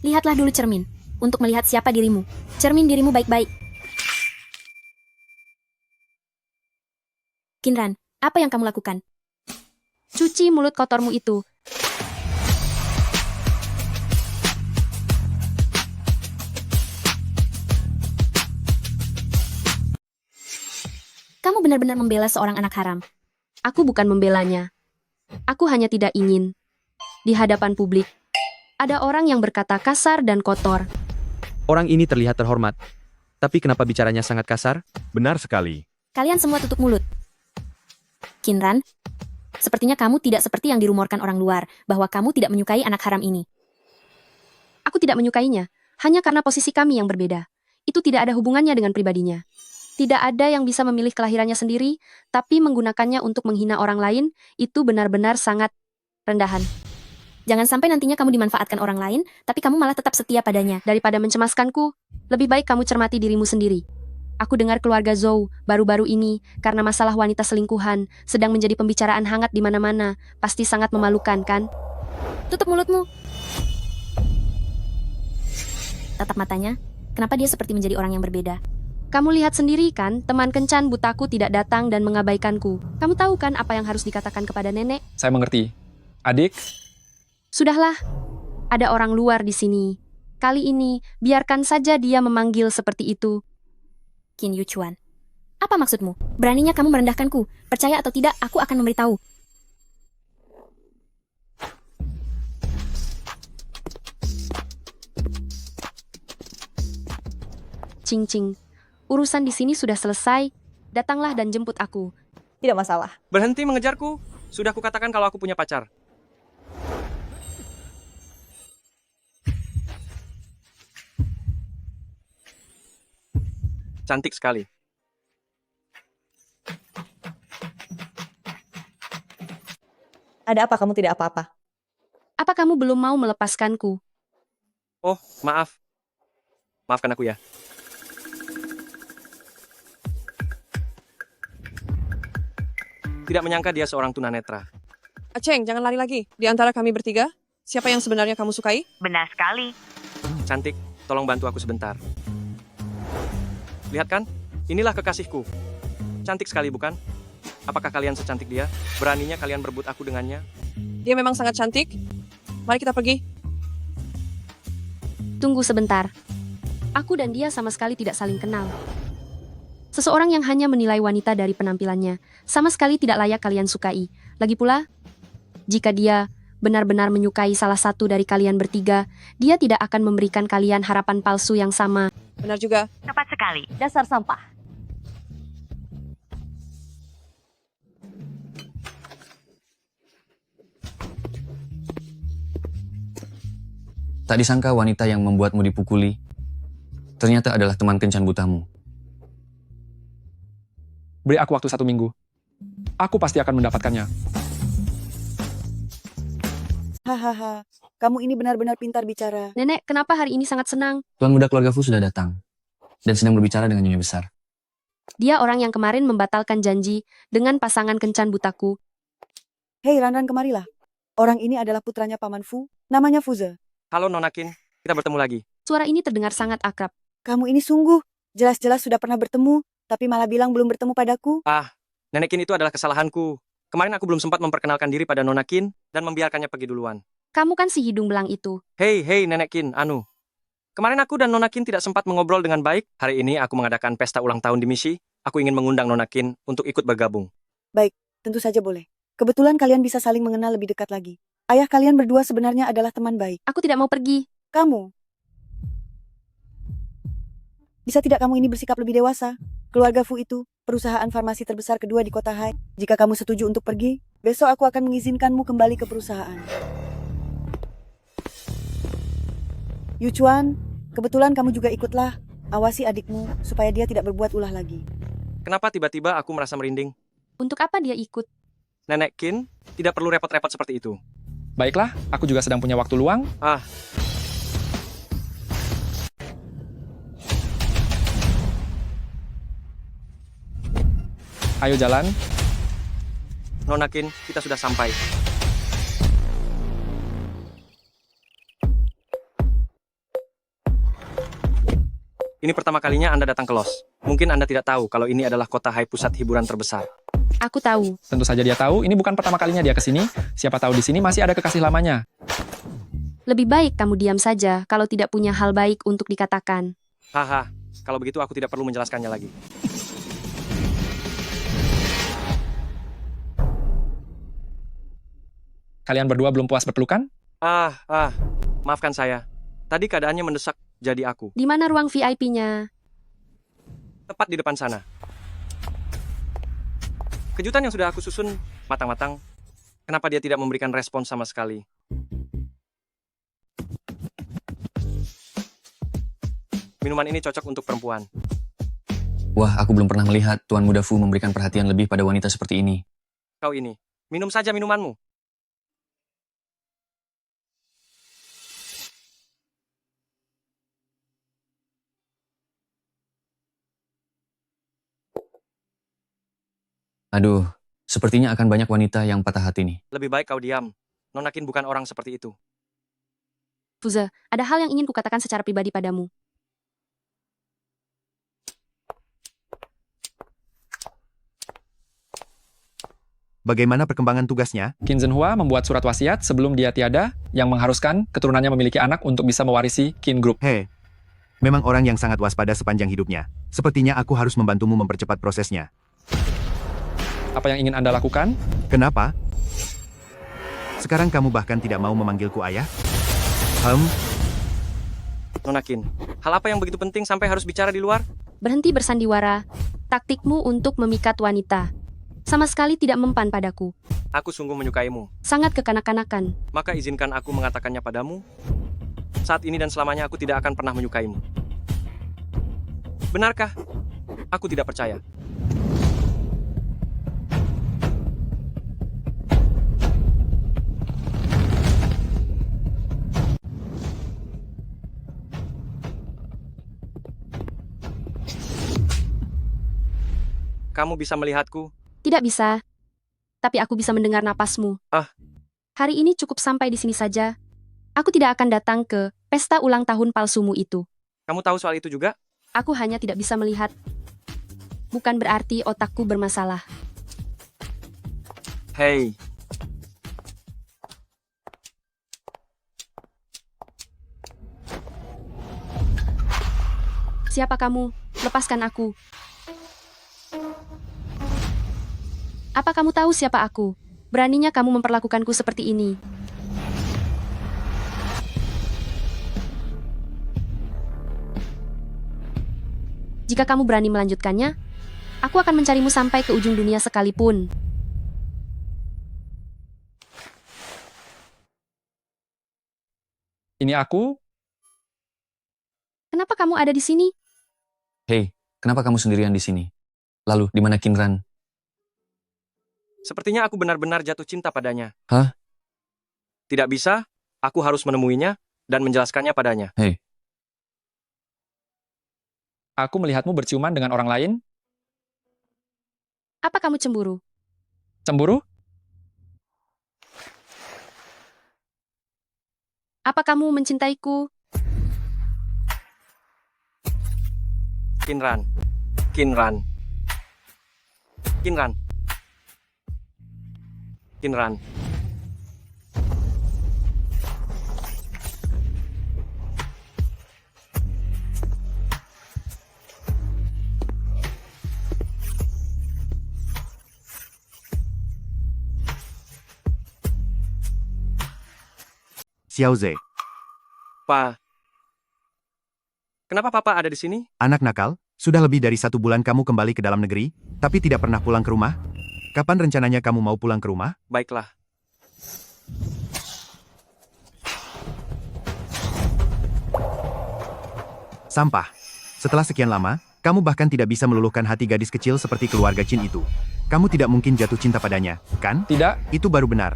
Lihatlah dulu cermin, untuk melihat siapa dirimu. Cermin dirimu baik-baik. Kinran, apa yang kamu lakukan? Cuci mulut kotormu itu. Kamu benar-benar membela seorang anak haram. Aku bukan membelanya. Aku hanya tidak ingin. Di hadapan publik, ada orang yang berkata kasar dan kotor. Orang ini terlihat terhormat. Tapi kenapa bicaranya sangat kasar? Benar sekali. Kalian semua tutup mulut. Kinran, sepertinya kamu tidak seperti yang dirumorkan orang luar, bahwa kamu tidak menyukai anak haram ini. Aku tidak menyukainya, hanya karena posisi kami yang berbeda. Itu tidak ada hubungannya dengan pribadinya. Tidak ada yang bisa memilih kelahirannya sendiri, tapi menggunakannya untuk menghina orang lain, itu benar-benar sangat rendahan. Jangan sampai nantinya kamu dimanfaatkan orang lain, tapi kamu malah tetap setia padanya. Daripada mencemaskanku, lebih baik kamu cermati dirimu sendiri. Aku dengar keluarga Zhou baru-baru ini, karena masalah wanita selingkuhan, sedang menjadi pembicaraan hangat di mana-mana. Pasti sangat memalukan, kan? Tutup mulutmu. Tatap matanya. Kenapa dia seperti menjadi orang yang berbeda? Kamu lihat sendiri kan, teman kencan butaku tidak datang dan mengabaikanku. Kamu tahu kan apa yang harus dikatakan kepada nenek? Saya mengerti. Adik, Sudahlah, ada orang luar di sini. Kali ini, biarkan saja dia memanggil seperti itu. Qin Yuchuan, apa maksudmu? Beraninya kamu merendahkanku. Percaya atau tidak, aku akan memberitahu. Cing Cing, urusan di sini sudah selesai. Datanglah dan jemput aku. Tidak masalah. Berhenti mengejarku. Sudah kukatakan kalau aku punya pacar. Cantik sekali. Ada apa kamu tidak apa-apa? Apa kamu belum mau melepaskanku? Oh, maaf. Maafkan aku ya. Tidak menyangka dia seorang tunanetra. Aceng, jangan lari lagi. Di antara kami bertiga, siapa yang sebenarnya kamu sukai? Benar sekali. Cantik, tolong bantu aku sebentar. Lihat kan, inilah kekasihku. Cantik sekali bukan? Apakah kalian secantik dia? Beraninya kalian berebut aku dengannya? Dia memang sangat cantik. Mari kita pergi. Tunggu sebentar. Aku dan dia sama sekali tidak saling kenal. Seseorang yang hanya menilai wanita dari penampilannya, sama sekali tidak layak kalian sukai. Lagi pula, jika dia benar-benar menyukai salah satu dari kalian bertiga, dia tidak akan memberikan kalian harapan palsu yang sama. Benar juga. Tepat sekali. Dasar sampah. Tak disangka wanita yang membuatmu dipukuli ternyata adalah teman kencan butamu. beri aku waktu 1 minggu. Aku pasti akan mendapatkannya. Hahaha, kamu ini benar-benar pintar bicara. Nenek, kenapa hari ini sangat senang? Tuan muda keluarga Fu sudah datang dan sedang berbicara dengan nyonya besar. Dia orang yang kemarin membatalkan janji dengan pasangan kencan butaku. Hei Ranran, kemarilah. Orang ini adalah putranya Paman Fu, namanya Fuze. Halo Nona Qin, kita bertemu lagi. Suara ini terdengar sangat akrab. Kamu ini sungguh, jelas-jelas sudah pernah bertemu, tapi malah bilang belum bertemu padaku. Ah, Nenek Qin itu adalah kesalahanku. Kemarin aku belum sempat memperkenalkan diri pada Nona Qin dan membiarkannya pergi duluan. Kamu kan si hidung belang itu. Hei Nenek Qin, Kemarin aku dan Nona Qin tidak sempat mengobrol dengan baik. Hari ini aku mengadakan pesta ulang tahun di misi. Aku ingin mengundang Nona Qin untuk ikut bergabung. Baik, tentu saja boleh. Kebetulan kalian bisa saling mengenal lebih dekat lagi. Ayah kalian berdua sebenarnya adalah teman baik. Aku tidak mau pergi. Kamu? Bisa tidak kamu ini bersikap lebih dewasa? Keluarga Fu itu perusahaan farmasi terbesar kedua di kota Hai. Jika kamu setuju untuk pergi, besok aku akan mengizinkanmu kembali ke perusahaan. Yuchuan, kebetulan kamu juga ikutlah. Awasi adikmu supaya dia tidak berbuat ulah lagi. Kenapa tiba-tiba aku merasa merinding? Untuk apa dia ikut? Nenek Qin, tidak perlu repot-repot seperti itu. Baiklah, aku juga sedang punya waktu luang. Ayo jalan. Nona Qin, kita sudah sampai. Ini pertama kalinya Anda datang ke Los. Mungkin Anda tidak tahu kalau ini adalah kota Hai pusat hiburan terbesar. Aku tahu. Tentu saja dia tahu, ini bukan pertama kalinya dia ke sini. Siapa tahu di sini masih ada kekasih lamanya. Lebih baik kamu diam saja kalau tidak punya hal baik untuk dikatakan. Haha, kalau begitu aku tidak perlu menjelaskannya lagi. Kalian berdua belum puas berpelukan? Maafkan saya. Tadi keadaannya mendesak, jadi aku. Di mana ruang VIP-nya? Tepat di depan sana. Kejutan yang sudah aku susun matang-matang. Kenapa dia tidak memberikan respon sama sekali? Minuman ini cocok untuk perempuan. Wah, aku belum pernah melihat Tuan Muda Fu memberikan perhatian lebih pada wanita seperti ini. Kau ini, minum saja minumanmu. Aduh, sepertinya akan banyak wanita yang patah hati nih. Lebih baik kau diam. Nona Qin bukan orang seperti itu. Fuze, ada hal yang ingin kukatakan secara pribadi padamu. Bagaimana perkembangan tugasnya? Qin Zhenhua membuat surat wasiat sebelum dia tiada yang mengharuskan keturunannya memiliki anak untuk bisa mewarisi Qin Group. Hei, memang orang yang sangat waspada sepanjang hidupnya. Sepertinya aku harus membantumu mempercepat prosesnya. Apa yang ingin Anda lakukan? Kenapa? Sekarang kamu bahkan tidak mau memanggilku ayah? Nona Qin, hal apa yang begitu penting sampai harus bicara di luar? Berhenti bersandiwara. Taktikmu untuk memikat wanita sama sekali tidak mempan padaku. Aku sungguh menyukaimu. Sangat kekanak-kanakan. Maka izinkan aku mengatakannya padamu. Saat ini dan selamanya aku tidak akan pernah menyukaimu. Benarkah? Aku tidak percaya. Kamu bisa melihatku? Tidak bisa. Tapi aku bisa mendengar napasmu. Hari ini cukup sampai di sini saja. Aku tidak akan datang ke pesta ulang tahun palsumu itu. Kamu tahu soal itu juga? Aku hanya tidak bisa melihat. Bukan berarti otakku bermasalah. Hei. Siapa kamu? Lepaskan aku. Apa kamu tahu siapa aku? Beraninya kamu memperlakukanku seperti ini. Jika kamu berani melanjutkannya, aku akan mencarimu sampai ke ujung dunia sekalipun. Ini aku. Kenapa kamu ada di sini? Hei, kenapa kamu sendirian di sini? Lalu, di mana Qin Ran? Sepertinya aku benar-benar jatuh cinta padanya. Hah? Tidak bisa, aku harus menemuinya dan menjelaskannya padanya. Hei. Aku melihatmu berciuman dengan orang lain. Apa kamu cemburu? Cemburu? Apa kamu mencintaiku? Qin Ran. Qin Ran. Qin Ran. Qin Ran. Xiaoze, Pa. Kenapa Papa ada di sini? anak nakal? Sudah lebih dari 1 bulan kamu kembali ke dalam negeri, tapi tidak pernah pulang ke rumah? Kapan rencananya kamu mau pulang ke rumah? Baiklah. Sampah. Setelah sekian lama, kamu bahkan tidak bisa meluluhkan hati gadis kecil seperti keluarga Chin itu. Kamu tidak mungkin jatuh cinta padanya, kan? Tidak. Itu baru benar.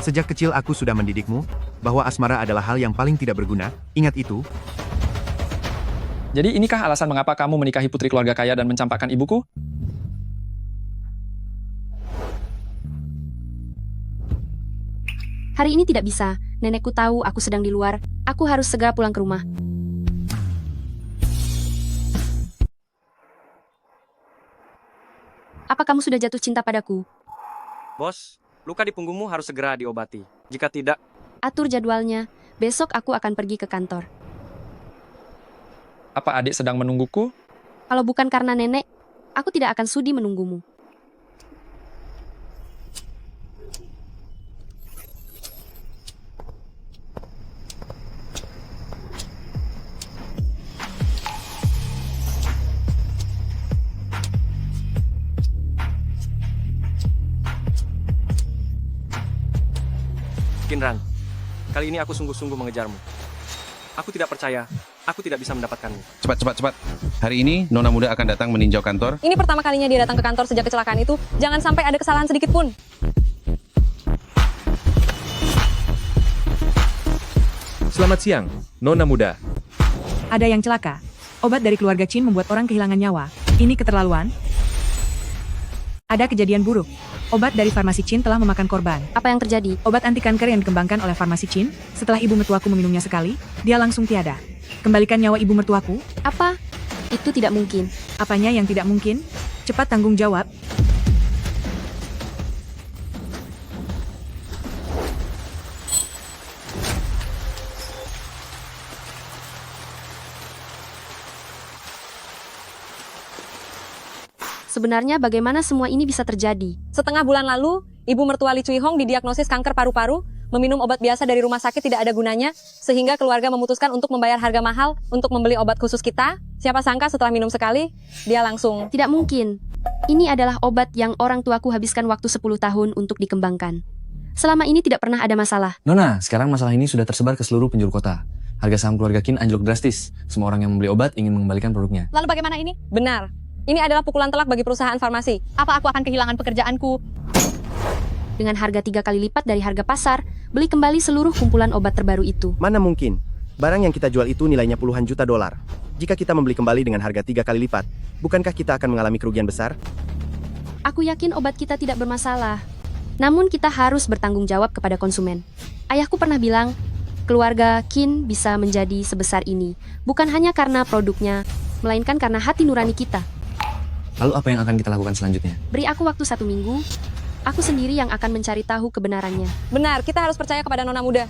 Sejak kecil aku sudah mendidikmu, bahwa asmara adalah hal yang paling tidak berguna. Ingat itu. Jadi inikah alasan mengapa kamu menikahi putri keluarga kaya dan mencampakkan ibuku? Hari ini tidak bisa. Nenekku tahu aku sedang di luar. Aku harus segera pulang ke rumah. Apa kamu sudah jatuh cinta padaku? Bos, luka di punggungmu harus segera diobati. Jika tidak, Atur jadwalnya. Besok aku akan pergi ke kantor. Apa adik sedang menungguku? Kalau bukan karena nenek, aku tidak akan sudi menunggumu. Kinran, kali ini aku sungguh-sungguh mengejarmu. Aku tidak percaya, aku tidak bisa mendapatkanmu. Cepat. Hari ini, Nona Muda akan datang meninjau kantor. Ini pertama kalinya dia datang ke kantor sejak kecelakaan itu. Jangan sampai ada kesalahan sedikit pun. Selamat siang, Nona Muda. Ada yang celaka. Obat dari keluarga Chin membuat orang kehilangan nyawa. Ini keterlaluan. Ada kejadian buruk. Obat dari farmasi Chin telah memakan korban. Apa yang terjadi? Obat anti kanker yang dikembangkan oleh farmasi Chin, setelah ibu mertuaku meminumnya sekali, dia langsung tiada. Kembalikan nyawa ibu mertuaku. Apa? Itu tidak mungkin. Apanya yang tidak mungkin? Cepat tanggung jawab. Sebenarnya bagaimana semua ini bisa terjadi? Setengah bulan lalu, ibu mertua Lee Cui Hong didiagnosis kanker paru-paru, meminum obat biasa dari rumah sakit tidak ada gunanya, sehingga keluarga memutuskan untuk membayar harga mahal untuk membeli obat khusus kita. Siapa sangka setelah minum sekali, dia langsung... Tidak mungkin. Ini adalah obat yang orang tuaku habiskan waktu 10 tahun untuk dikembangkan. Selama ini tidak pernah ada masalah. Nona, sekarang masalah ini sudah tersebar ke seluruh penjuru kota. Harga saham keluarga Qin anjlok drastis. Semua orang yang membeli obat ingin mengembalikan produknya. Lalu bagaimana ini? Benar. Ini adalah pukulan telak bagi perusahaan farmasi. Apa aku akan kehilangan pekerjaanku? Dengan harga 3 kali lipat dari harga pasar, beli kembali seluruh kumpulan obat terbaru itu. Mana mungkin? Barang yang kita jual itu nilainya puluhan juta dolar. Jika kita membeli kembali dengan harga 3 kali lipat, bukankah kita akan mengalami kerugian besar? Aku yakin obat kita tidak bermasalah. Namun kita harus bertanggung jawab kepada konsumen. Ayahku pernah bilang, keluarga Qin bisa menjadi sebesar ini, bukan hanya karena produknya, melainkan karena hati nurani kita. Lalu apa yang akan kita lakukan selanjutnya? Beri aku waktu 1 minggu, aku sendiri yang akan mencari tahu kebenarannya. Benar, kita harus percaya kepada Nona Muda.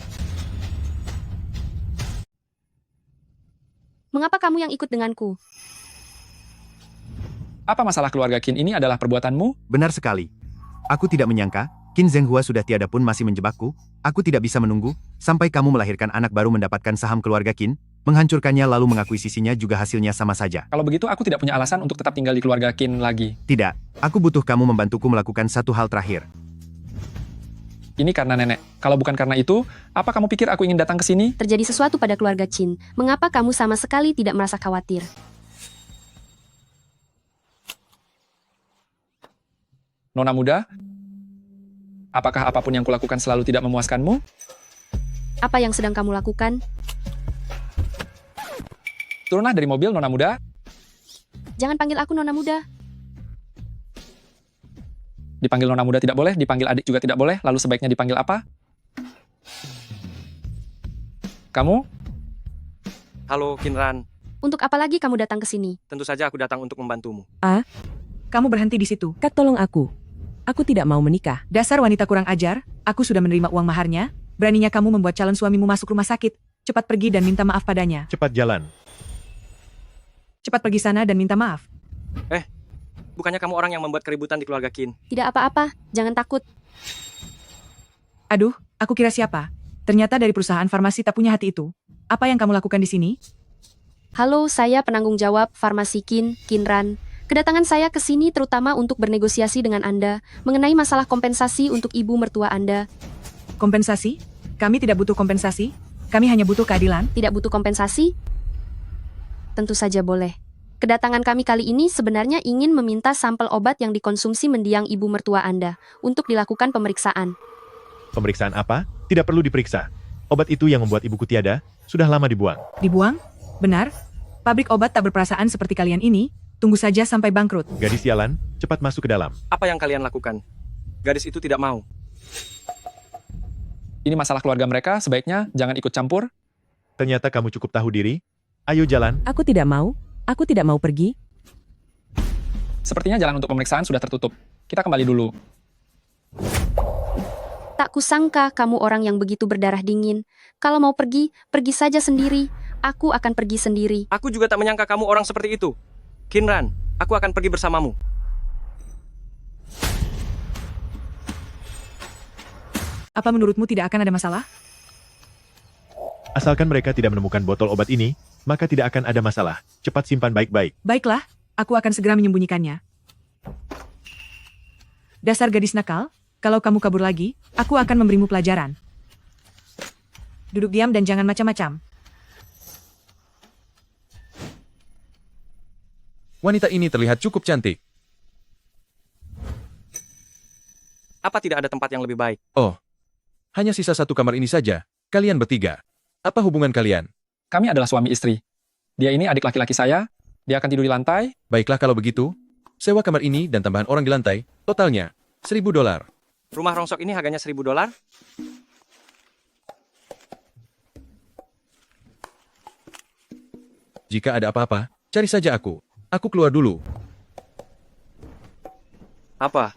Mengapa kamu yang ikut denganku? Apa masalah keluarga Qin ini adalah perbuatanmu? Benar sekali. Aku tidak menyangka, Qin Zhenghua sudah tiada pun masih menjebakku. Aku tidak bisa menunggu, sampai kamu melahirkan anak baru mendapatkan saham keluarga Qin. Menghancurkannya lalu mengakuisisinya juga hasilnya sama saja. Kalau begitu aku tidak punya alasan untuk tetap tinggal di keluarga Qin lagi. Tidak, aku butuh kamu membantuku melakukan satu hal terakhir. Ini karena nenek. Kalau bukan karena itu, apa kamu pikir aku ingin datang ke sini? Terjadi sesuatu pada keluarga Qin. Mengapa kamu sama sekali tidak merasa khawatir? Nona Muda, apakah apapun yang kulakukan selalu tidak memuaskanmu? Apa yang sedang kamu lakukan? Turunlah dari mobil, Nona Muda. Jangan panggil aku Nona Muda. Dipanggil Nona Muda tidak boleh, dipanggil adik juga tidak boleh, lalu sebaiknya dipanggil apa? Kamu? Halo, Kinran. Untuk apa lagi kamu datang ke sini? Tentu saja aku datang untuk membantumu. Kamu berhenti di situ. Kak, tolong aku. Aku tidak mau menikah. Dasar wanita kurang ajar, aku sudah menerima uang maharnya. Beraninya kamu membuat calon suamimu masuk rumah sakit. Cepat pergi dan minta maaf padanya. Cepat jalan. Cepat pergi sana dan minta maaf. Bukannya kamu orang yang membuat keributan di keluarga Qin? Tidak apa-apa, jangan takut. Aduh, aku kira siapa? Ternyata dari perusahaan farmasi tak punya hati itu. Apa yang kamu lakukan di sini? Halo, saya penanggung jawab farmasi Kinran. Kedatangan saya ke sini terutama untuk bernegosiasi dengan Anda mengenai masalah kompensasi untuk ibu mertua Anda. Kompensasi? Kami tidak butuh kompensasi. Kami hanya butuh keadilan. Tidak butuh kompensasi? Tentu saja boleh. Kedatangan kami kali ini sebenarnya ingin meminta sampel obat yang dikonsumsi mendiang ibu mertua Anda untuk dilakukan pemeriksaan. Pemeriksaan apa? Tidak perlu diperiksa. Obat itu yang membuat ibuku tiada, sudah lama dibuang. Dibuang? Benar? Pabrik obat tak berperasaan seperti kalian ini, tunggu saja sampai bangkrut. Gadis sialan, cepat masuk ke dalam. Apa yang kalian lakukan? Gadis itu tidak mau. Ini masalah keluarga mereka, sebaiknya jangan ikut campur. Ternyata kamu cukup tahu diri. Ayo jalan. Aku tidak mau pergi. Sepertinya jalan untuk pemeriksaan sudah tertutup. Kita kembali dulu. Tak kusangka kamu orang yang begitu berdarah dingin. Kalau mau pergi, pergi saja sendiri. Aku akan pergi sendiri. Aku juga tak menyangka kamu orang seperti itu. Kinran, aku akan pergi bersamamu. Apa menurutmu tidak akan ada masalah? Asalkan mereka tidak menemukan botol obat ini, maka tidak akan ada masalah. Cepat simpan baik-baik. Baiklah, aku akan segera menyembunyikannya. Dasar gadis nakal, kalau kamu kabur lagi, aku akan memberimu pelajaran. Duduk diam dan jangan macam-macam. Wanita ini terlihat cukup cantik. Apa tidak ada tempat yang lebih baik? Oh, hanya sisa satu kamar ini saja. Kalian bertiga. Apa hubungan kalian? Kami adalah suami istri. Dia ini adik laki-laki saya. Dia akan tidur di lantai. Baiklah kalau begitu. Sewa kamar ini dan tambahan orang di lantai, totalnya $1.000. Rumah rongsok ini harganya $1.000? Jika ada apa-apa, cari saja aku. Aku keluar dulu. Apa?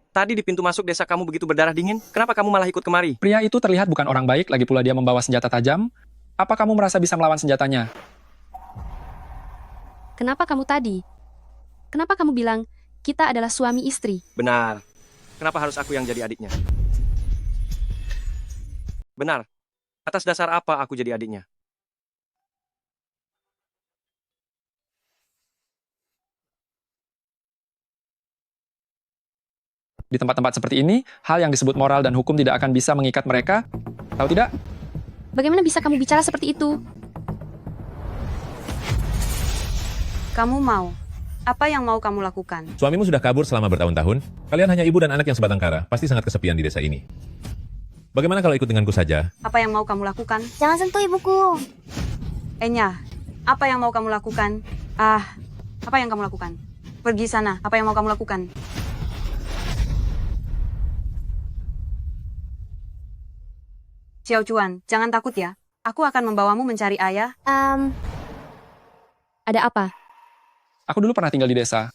Tadi di pintu masuk desa kamu begitu berdarah dingin, kenapa kamu malah ikut kemari? Pria itu terlihat bukan orang baik, lagi pula dia membawa senjata tajam. Apa kamu merasa bisa melawan senjatanya? Kenapa kamu tadi? Kenapa kamu bilang kita adalah suami istri? Benar. Kenapa harus aku yang jadi adiknya? Benar. Atas dasar apa aku jadi adiknya? Di tempat-tempat seperti ini, hal yang disebut moral dan hukum tidak akan bisa mengikat mereka. Tahu tidak? Bagaimana bisa kamu bicara seperti itu? Kamu mau? Apa yang mau kamu lakukan? Suamimu sudah kabur selama bertahun-tahun. Kalian hanya ibu dan anak yang sebatang kara. Pasti sangat kesepian di desa ini. Bagaimana kalau ikut denganku saja? Apa yang mau kamu lakukan? Jangan sentuh ibuku. Enya, apa yang mau kamu lakukan? Apa yang kamu lakukan? Pergi sana, apa yang mau kamu lakukan? Xiao Chuan, jangan takut ya. Aku akan membawamu mencari ayah. Ada apa? Aku dulu pernah tinggal di desa.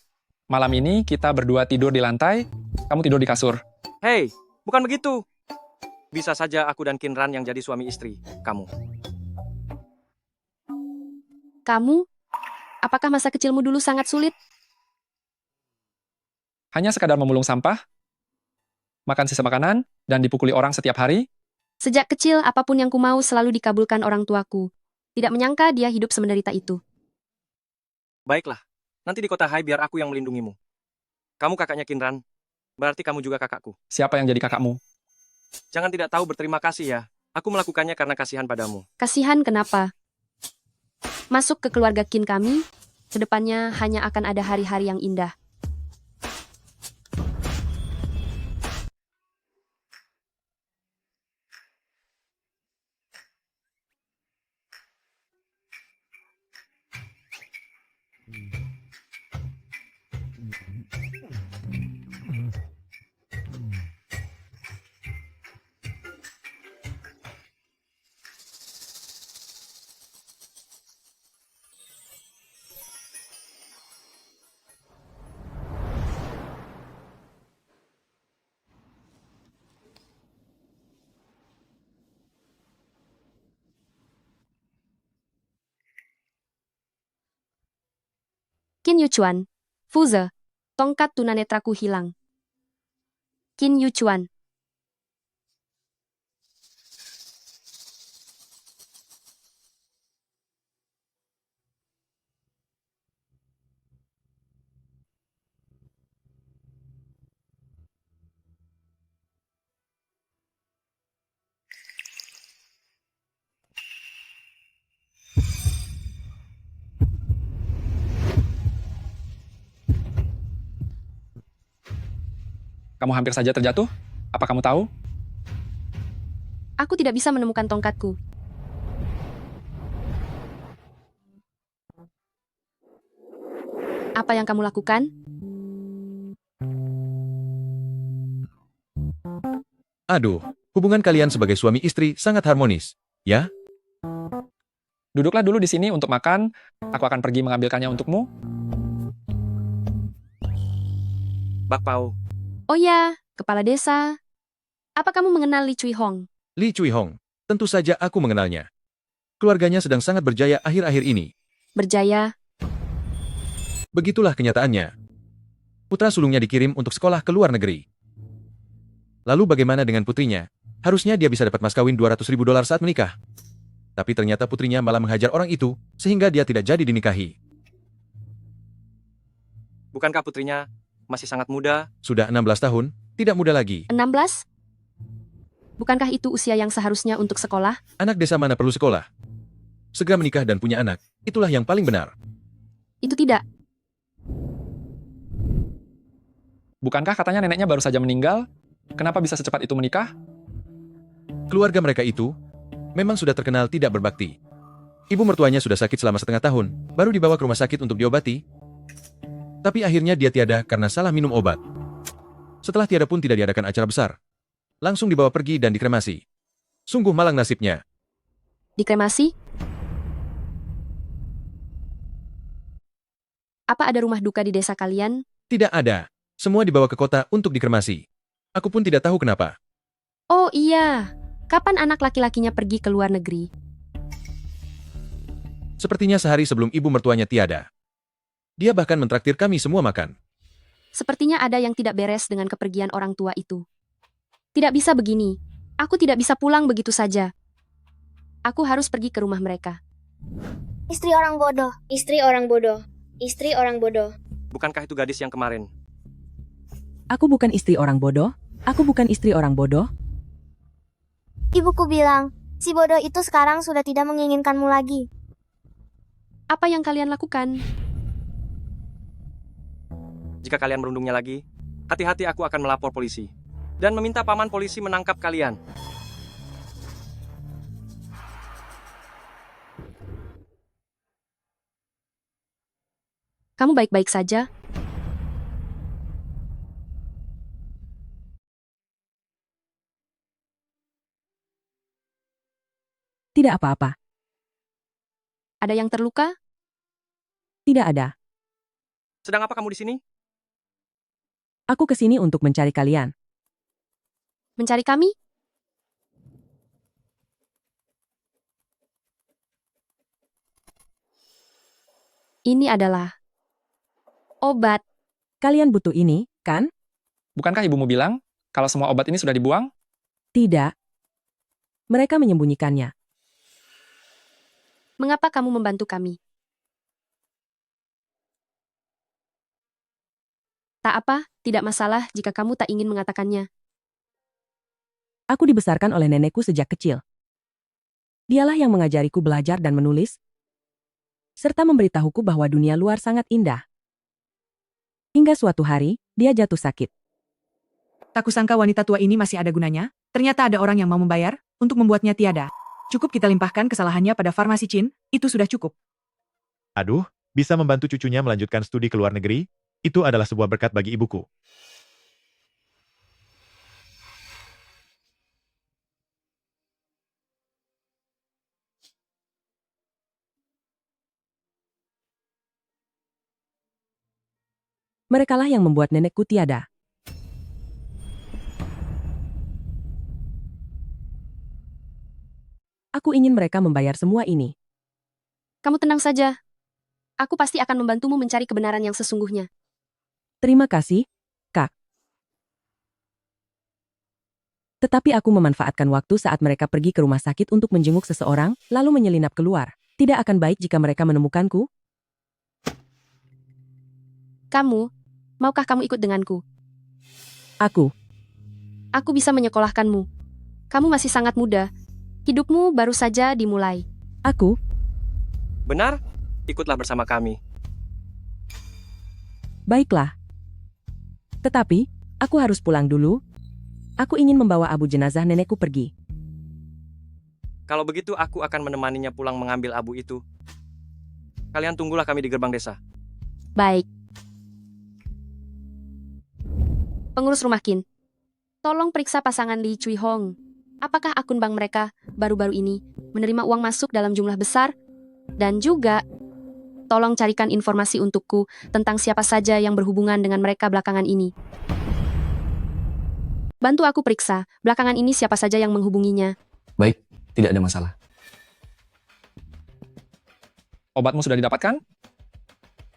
Malam ini kita berdua tidur di lantai, kamu tidur di kasur. Hei, bukan begitu. Bisa saja aku dan Kinran yang jadi suami istri. Kamu. Kamu? Apakah masa kecilmu dulu sangat sulit? Hanya sekadar memulung sampah, makan sisa makanan, dan dipukuli orang setiap hari. Sejak kecil, apapun yang ku mau selalu dikabulkan orang tuaku. Tidak menyangka dia hidup semenderita itu. Baiklah, nanti di kota Hai biar aku yang melindungimu. Kamu kakaknya Kinran, berarti kamu juga kakakku. Siapa yang jadi kakakmu? Jangan tidak tahu berterima kasih ya. Aku melakukannya karena kasihan padamu. Kasihan kenapa? Masuk ke keluarga Kin kami, kedepannya hanya akan ada hari-hari yang indah. Qin Yuchuan, Fuze, tongkat tunanetraku hilang. Qin Yuchuan. Kamu hampir saja terjatuh. Apa kamu tahu? Aku tidak bisa menemukan tongkatku. Apa yang kamu lakukan? Aduh, hubungan kalian sebagai suami istri sangat harmonis, ya? Duduklah dulu di sini untuk makan. Aku akan pergi mengambilkannya untukmu. Bak Pao, Oh ya, kepala desa. Apa kamu mengenal Li Cui Hong? Li Cui Hong, tentu saja aku mengenalnya. Keluarganya sedang sangat berjaya akhir-akhir ini. Berjaya. Begitulah kenyataannya. Putra sulungnya dikirim untuk sekolah ke luar negeri. Lalu bagaimana dengan putrinya? Harusnya dia bisa dapat mas kawin $200.000 saat menikah. Tapi ternyata putrinya malah menghajar orang itu, sehingga dia tidak jadi dinikahi. bukankah putrinya masih sangat muda? Sudah 16 tahun, tidak muda lagi. 16? Bukankah itu usia yang seharusnya untuk sekolah? Anak desa mana perlu sekolah? Segera menikah dan punya anak, itulah yang paling benar. Itu tidak. Bukankah katanya neneknya baru saja meninggal? Kenapa bisa secepat itu menikah? Keluarga mereka itu memang sudah terkenal tidak berbakti. Ibu mertuanya sudah sakit selama setengah tahun, baru dibawa ke rumah sakit untuk diobati. Tapi akhirnya dia tiada karena salah minum obat. Setelah tiada pun tidak diadakan acara besar. Langsung dibawa pergi dan dikremasi. Sungguh malang nasibnya. Dikremasi? Apa ada rumah duka di desa kalian? Tidak ada. Semua dibawa ke kota untuk dikremasi. Aku pun tidak tahu kenapa. Oh iya, kapan anak laki-lakinya pergi ke luar negeri? Sepertinya sehari sebelum ibu mertuanya tiada. Dia bahkan mentraktir kami semua makan. Sepertinya ada yang tidak beres dengan kepergian orang tua itu. Tidak bisa begini. Aku tidak bisa pulang begitu saja. Aku harus pergi ke rumah mereka. Istri orang bodoh, istri orang bodoh, istri orang bodoh. Bukankah itu gadis yang kemarin? Aku bukan istri orang bodoh. Aku bukan istri orang bodoh. Ibuku bilang, si bodoh itu sekarang sudah tidak menginginkanmu lagi. Apa yang kalian lakukan? Jika kalian merundungnya lagi, hati-hati aku akan melapor polisi. Dan meminta paman polisi menangkap kalian. Kamu baik-baik saja? Tidak apa-apa. Ada yang terluka? Tidak ada. Sedang apa kamu di sini? Aku ke sini untuk mencari kalian. Mencari kami? Ini adalah obat. Kalian butuh ini, kan? Bukankah ibumu bilang kalau semua obat ini sudah dibuang? Tidak. Mereka menyembunyikannya. Mengapa kamu membantu kami? Tak apa, tidak masalah jika kamu tak ingin mengatakannya. Aku dibesarkan oleh nenekku sejak kecil. Dialah yang mengajariku belajar dan menulis, serta memberitahuku bahwa dunia luar sangat indah. Hingga suatu hari, dia jatuh sakit. Tak kusangka wanita tua ini masih ada gunanya. Ternyata ada orang yang mau membayar untuk membuatnya tiada. Cukup kita limpahkan kesalahannya pada farmasi Chin, itu sudah cukup. Aduh, bisa membantu cucunya melanjutkan studi ke luar negeri? Itu adalah sebuah berkat bagi ibuku. Merekalah yang membuat nenekku tiada. Aku ingin mereka membayar semua ini. Kamu tenang saja. Aku pasti akan membantumu mencari kebenaran yang sesungguhnya. Terima kasih, Kak. Tetapi aku memanfaatkan waktu saat mereka pergi ke rumah sakit untuk menjenguk seseorang, lalu menyelinap keluar. Tidak akan baik jika mereka menemukanku. Kamu, maukah kamu ikut denganku? Aku bisa menyekolahkanmu. Kamu masih sangat muda. Hidupmu baru saja dimulai. Benar? Ikutlah bersama kami. Baiklah. Tetapi, Aku harus pulang dulu. Aku ingin membawa abu jenazah nenekku pergi. Kalau begitu, aku akan menemaninya pulang mengambil abu itu. Kalian tunggulah kami di gerbang desa. Baik. Pengurus rumah Qin, tolong periksa pasangan Li Cui Hong. Apakah akun bank mereka baru-baru ini menerima uang masuk dalam jumlah besar? Dan juga, tolong carikan informasi untukku tentang siapa saja yang berhubungan dengan mereka belakangan ini. Bantu aku periksa, belakangan ini siapa saja yang menghubunginya. Baik, tidak ada masalah. Obatmu sudah didapatkan?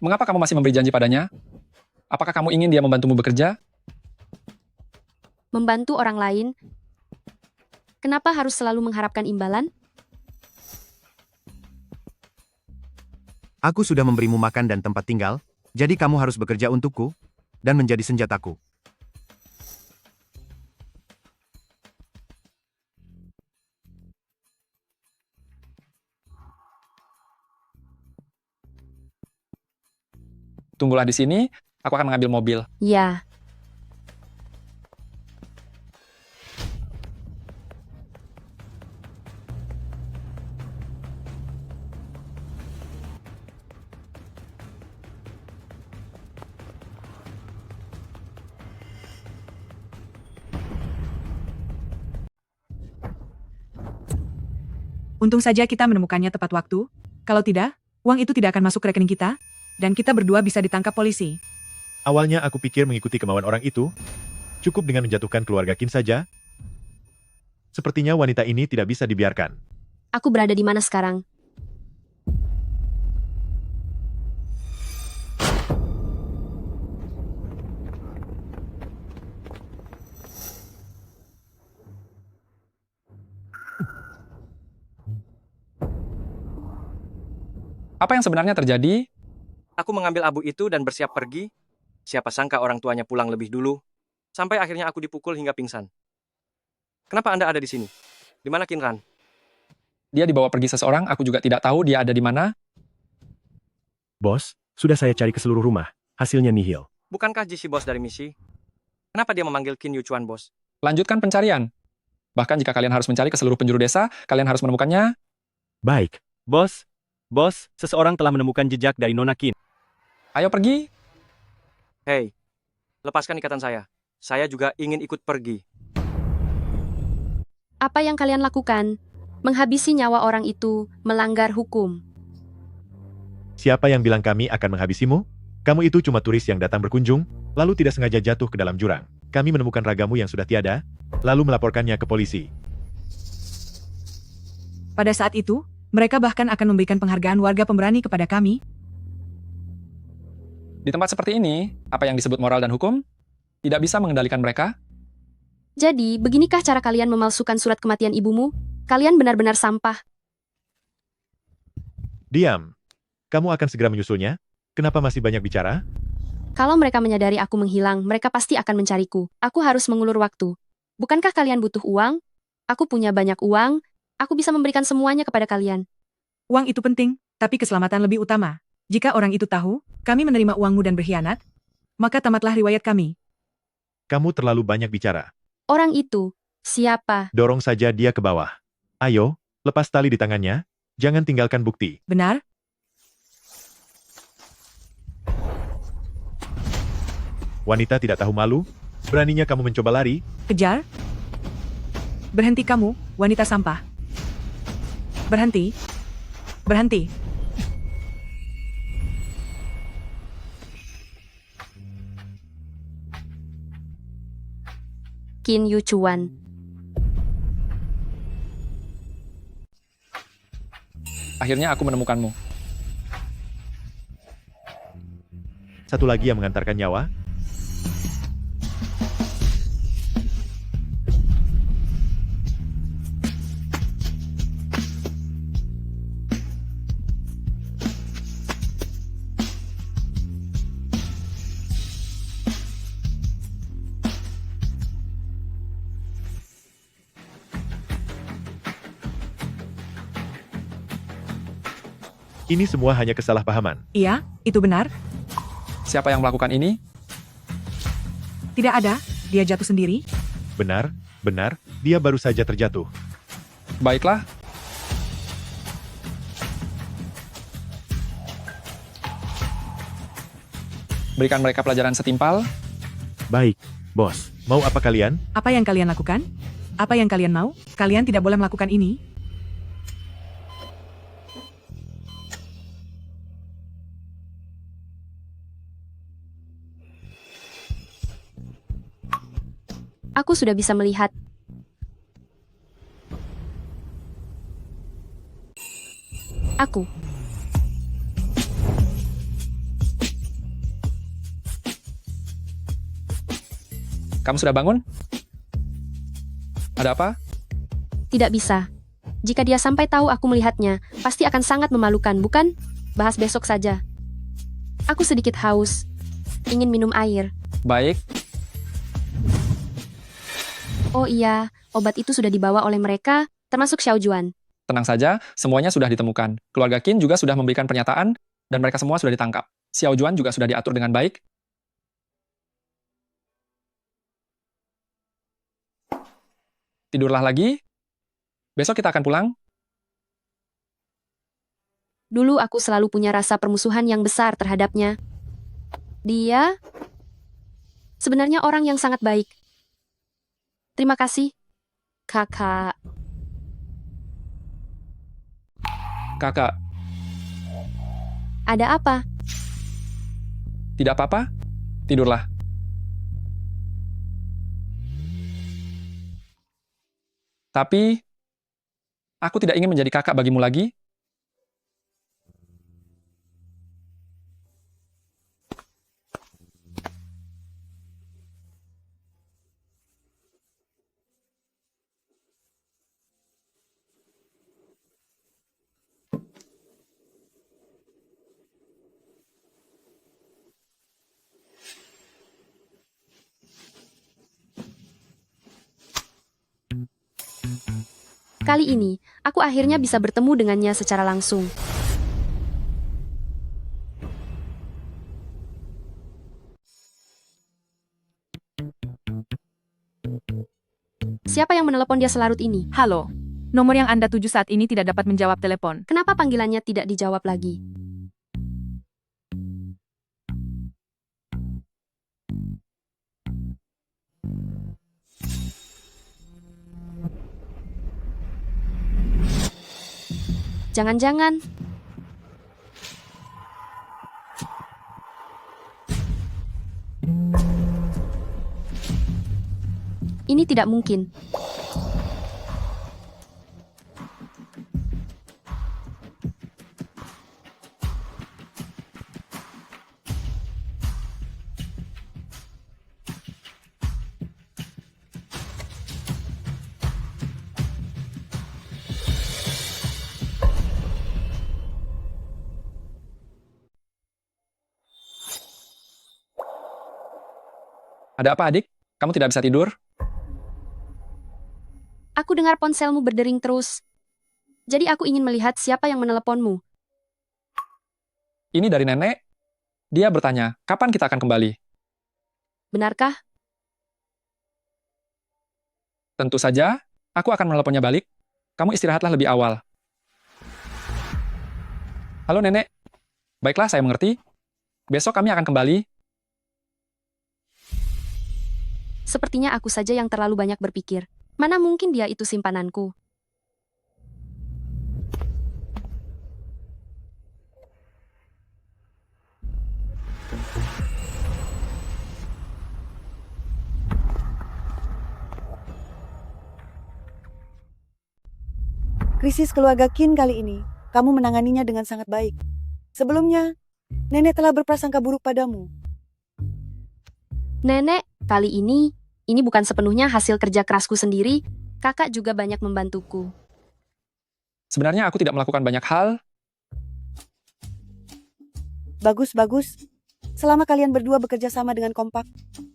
Mengapa kamu masih memberi janji padanya? Apakah kamu ingin dia membantumu bekerja? Membantu orang lain? Kenapa harus selalu mengharapkan imbalan? Aku sudah memberimu makan dan tempat tinggal, jadi kamu harus bekerja untukku dan menjadi senjataku. Tunggulah di sini, aku akan mengambil mobil. Ya. Untung saja kita menemukannya tepat waktu. Kalau tidak, uang itu tidak akan masuk ke rekening kita, dan kita berdua bisa ditangkap polisi. Awalnya aku pikir mengikuti kemauan orang itu, cukup dengan menjatuhkan keluarga Qin saja. Sepertinya wanita ini tidak bisa dibiarkan. Aku berada di mana sekarang? Apa yang sebenarnya terjadi? Aku mengambil abu itu dan bersiap pergi. Siapa sangka orang tuanya pulang lebih dulu. Sampai akhirnya aku dipukul hingga pingsan. Kenapa Anda ada di sini? Di mana Qin Ran? Dia dibawa pergi seseorang, aku juga tidak tahu dia ada di mana. Bos, sudah saya cari ke seluruh rumah. Hasilnya nihil. Bukankah Ji si bos dari misi? Kenapa dia memanggil Qin Yuchuan bos? Lanjutkan pencarian. Bahkan jika kalian harus mencari ke seluruh penjuru desa, kalian harus menemukannya. Baik. Bos, seseorang telah menemukan jejak dari Nona Qin. Ayo pergi. Hei, lepaskan ikatan saya. Saya juga ingin ikut pergi. Apa yang kalian lakukan? Menghabisi nyawa orang itu melanggar hukum. Siapa yang bilang kami akan menghabisimu? Kamu itu cuma turis yang datang berkunjung, lalu tidak sengaja jatuh ke dalam jurang. Kami menemukan ragamu yang sudah tiada, lalu melaporkannya ke polisi. Pada saat itu, mereka bahkan akan memberikan penghargaan warga pemberani kepada kami. Di tempat seperti ini, apa yang disebut moral dan hukum tidak bisa mengendalikan mereka. Jadi, beginikah cara kalian memalsukan surat kematian ibumu? Kalian benar-benar sampah. Diam. Kamu akan segera menyusulnya? Kenapa masih banyak bicara? Kalau mereka menyadari aku menghilang, mereka pasti akan mencariku. Aku harus mengulur waktu. Bukankah kalian butuh uang? Aku punya banyak uang. Aku bisa memberikan semuanya kepada kalian. Uang itu penting, tapi keselamatan lebih utama. Jika orang itu tahu, kami menerima uangmu dan berkhianat, maka tamatlah riwayat kami. Kamu terlalu banyak bicara. Orang itu, siapa? Dorong saja dia ke bawah. Ayo, lepas tali di tangannya, jangan tinggalkan bukti. Benar? Wanita tidak tahu malu, beraninya kamu mencoba lari. Kejar. Berhenti kamu, wanita sampah. Berhenti. Berhenti. Qin Yuchuan. Akhirnya aku menemukanmu. Satu lagi yang mengantarkan nyawa. Ini semua hanya kesalahpahaman. Iya, itu benar. Siapa yang melakukan ini? Tidak ada, Dia jatuh sendiri? Benar, benar, dia baru saja terjatuh. Baiklah. Berikan mereka pelajaran setimpal. Baik, bos. Mau apa kalian? Apa yang kalian lakukan? Apa yang kalian mau? Kalian tidak boleh melakukan ini. Aku sudah bisa melihat. Aku. Kamu sudah bangun? Ada apa? Tidak bisa. Jika dia sampai tahu aku melihatnya, pasti akan sangat memalukan, bukan? Bahas besok saja. Aku sedikit haus. Ingin minum air. Baik. Oh iya, obat itu sudah dibawa oleh mereka, termasuk Xiao Juan. Tenang saja, semuanya sudah ditemukan. Keluarga Qin juga sudah memberikan pernyataan, dan mereka semua sudah ditangkap. Xiao Juan juga sudah diatur dengan baik. Tidurlah lagi. Besok kita akan pulang. Dulu aku selalu punya rasa permusuhan yang besar terhadapnya. Dia sebenarnya orang yang sangat baik. Terima kasih, Kakak. Kakak, Ada apa? tidak apa-apa? Tidurlah. Tapi, aku tidak ingin menjadi kakak bagimu lagi. Kali ini, aku akhirnya bisa bertemu dengannya secara langsung. Siapa yang menelepon dia selarut ini? Halo. Nomor yang Anda tuju saat ini tidak dapat menjawab telepon. Kenapa panggilannya tidak dijawab lagi? Jangan-jangan ini tidak mungkin. Ada apa, adik? Kamu tidak bisa tidur? Aku dengar ponselmu berdering terus. Jadi aku ingin melihat siapa yang meneleponmu. Ini dari nenek. Dia bertanya, kapan kita akan kembali? Benarkah? Tentu saja, aku akan meneleponnya balik. Kamu istirahatlah lebih awal. Halo, nenek. Baiklah, saya mengerti. Besok kami akan kembali. Sepertinya aku saja yang terlalu banyak berpikir. Mana mungkin dia itu simpananku? Krisis keluarga Qin kali ini, kamu menanganinya dengan sangat baik. Sebelumnya, nenek telah berprasangka buruk padamu. Nenek, kali ini bukan sepenuhnya hasil kerja kerasku sendiri. Kakak juga banyak membantuku. Sebenarnya aku tidak melakukan banyak hal. Bagus, bagus. Selama kalian berdua bekerja sama dengan kompak,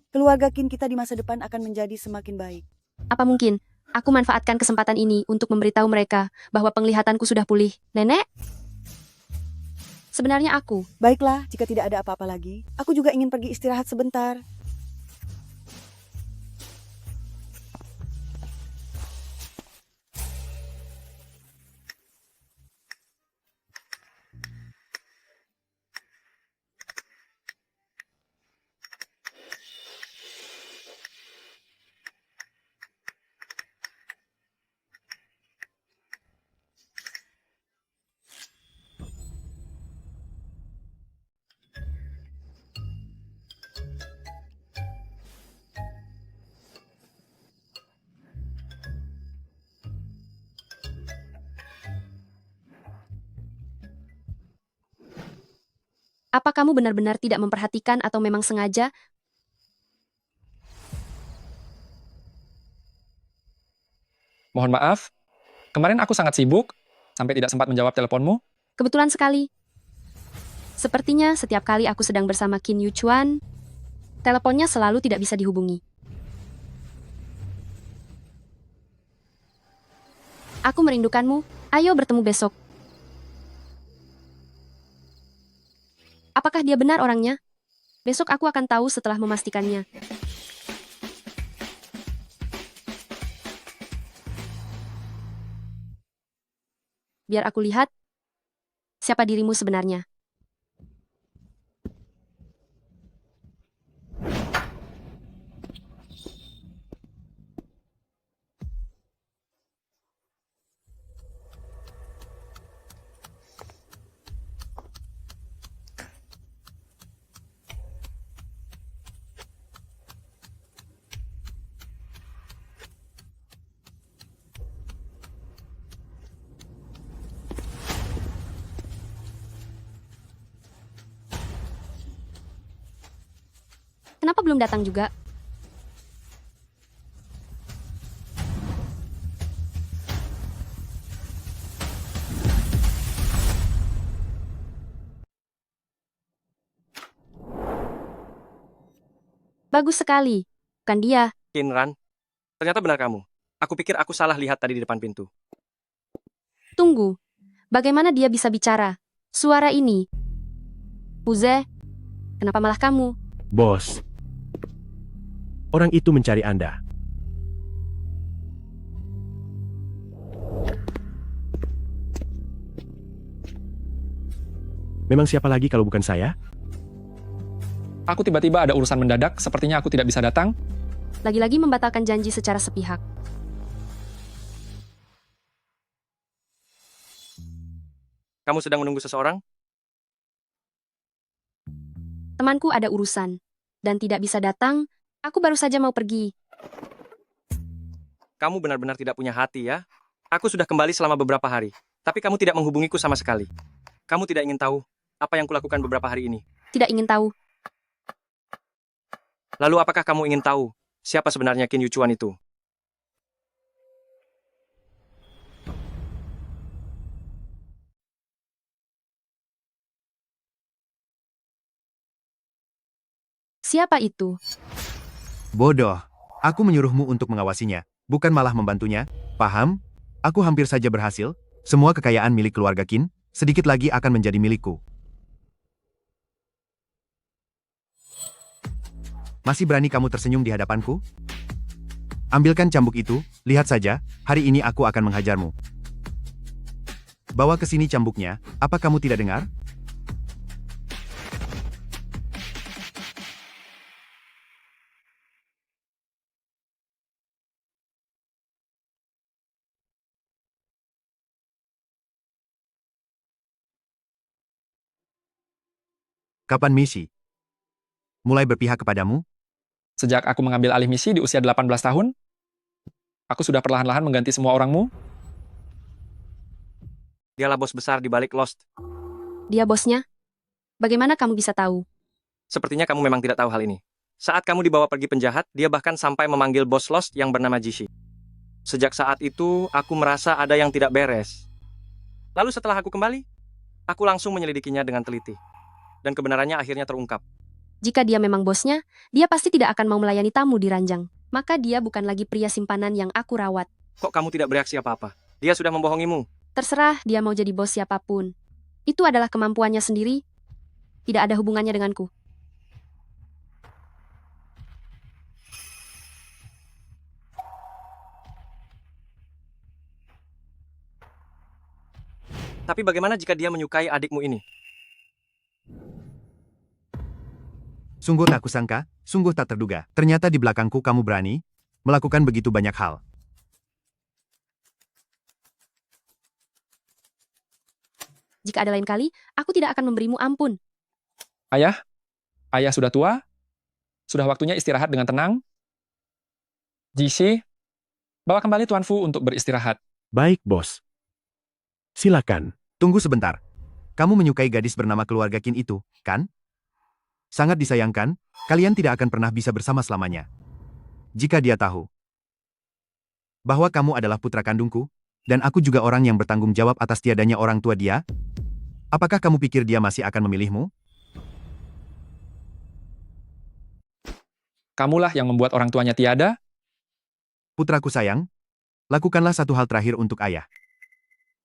keluarga Qin kita di masa depan akan menjadi semakin baik. Apa mungkin aku manfaatkan kesempatan ini untuk memberitahu mereka bahwa penglihatanku sudah pulih? Nenek? Sebenarnya aku. Baiklah, jika tidak ada apa-apa lagi, aku juga ingin pergi istirahat sebentar. Apa kamu benar-benar tidak memperhatikan atau memang sengaja? Mohon maaf, kemarin aku sangat sibuk, sampai tidak sempat menjawab teleponmu. Kebetulan sekali. Sepertinya setiap kali aku sedang bersama Qin Yuchuan, teleponnya selalu tidak bisa dihubungi. Aku merindukanmu, ayo bertemu besok. Apakah dia benar orangnya? Besok aku akan tahu setelah memastikannya. Biar aku lihat siapa dirimu sebenarnya. Kenapa belum datang juga? Bagus sekali. Bukan dia. Qinran, ternyata benar kamu. Aku pikir aku salah lihat tadi di depan pintu. Tunggu. Bagaimana dia bisa bicara? Suara ini. Puze, kenapa malah kamu? Bos. Orang itu mencari Anda. Memang siapa lagi kalau bukan saya? Aku tiba-tiba ada urusan mendadak, sepertinya aku tidak bisa datang. Lagi-lagi membatalkan janji secara sepihak. Kamu sedang menunggu seseorang? Temanku ada urusan, dan tidak bisa datang. Aku baru saja mau pergi. Kamu benar-benar tidak punya hati ya? Aku sudah kembali selama beberapa hari, tapi kamu tidak menghubungiku sama sekali. Kamu tidak ingin tahu apa yang kulakukan beberapa hari ini? Tidak ingin tahu. Lalu apakah kamu ingin tahu siapa sebenarnya Qin Yuchuan itu? Siapa itu? Bodoh. Aku menyuruhmu untuk mengawasinya, bukan malah membantunya. Paham? Aku hampir saja berhasil. Semua kekayaan milik keluarga Qin, sedikit lagi akan menjadi milikku. Masih berani kamu tersenyum di hadapanku? Ambilkan cambuk itu, lihat saja, hari ini aku akan menghajarmu. Bawa ke sini cambuknya, apa kamu tidak dengar? Kapan misi? Mulai berpihak kepadamu? Sejak aku mengambil alih misi di usia 18 tahun, aku sudah perlahan-lahan mengganti semua orangmu. Dialah bos besar di balik Lost. Dia bosnya? Bagaimana kamu bisa tahu? Sepertinya kamu memang tidak tahu hal ini. Saat kamu dibawa pergi penjahat, dia bahkan sampai memanggil bos Lost yang bernama Jishi. Sejak saat itu, aku merasa ada yang tidak beres. Lalu setelah aku kembali, aku langsung menyelidikinya dengan teliti. Dan kebenarannya akhirnya terungkap. Jika dia memang bosnya, dia pasti tidak akan mau melayani tamu di ranjang. Maka dia bukan lagi pria simpanan yang aku rawat. Kok kamu tidak bereaksi apa-apa? Dia sudah membohongimu. Terserah dia mau jadi bos siapapun. Itu adalah kemampuannya sendiri. Tidak ada hubungannya denganku. Tapi bagaimana jika dia menyukai adikmu ini? Sungguh tak kusangka, sungguh tak terduga. Ternyata di belakangku kamu berani melakukan begitu banyak hal. Jika ada lain kali, aku tidak akan memberimu ampun. Ayah sudah tua, sudah waktunya istirahat dengan tenang. Jishi, bawa kembali Tuan Fu untuk beristirahat. Baik, bos. Silakan. Tunggu sebentar. kamu menyukai gadis bernama keluarga Qin itu, kan? Sangat disayangkan, kalian tidak akan pernah bisa bersama selamanya. Jika dia tahu bahwa kamu adalah putra kandungku, dan aku juga orang yang bertanggung jawab atas tiadanya orang tua dia, apakah kamu pikir dia masih akan memilihmu? Kamulah yang membuat orang tuanya tiada. Putraku sayang, lakukanlah satu hal terakhir untuk ayah.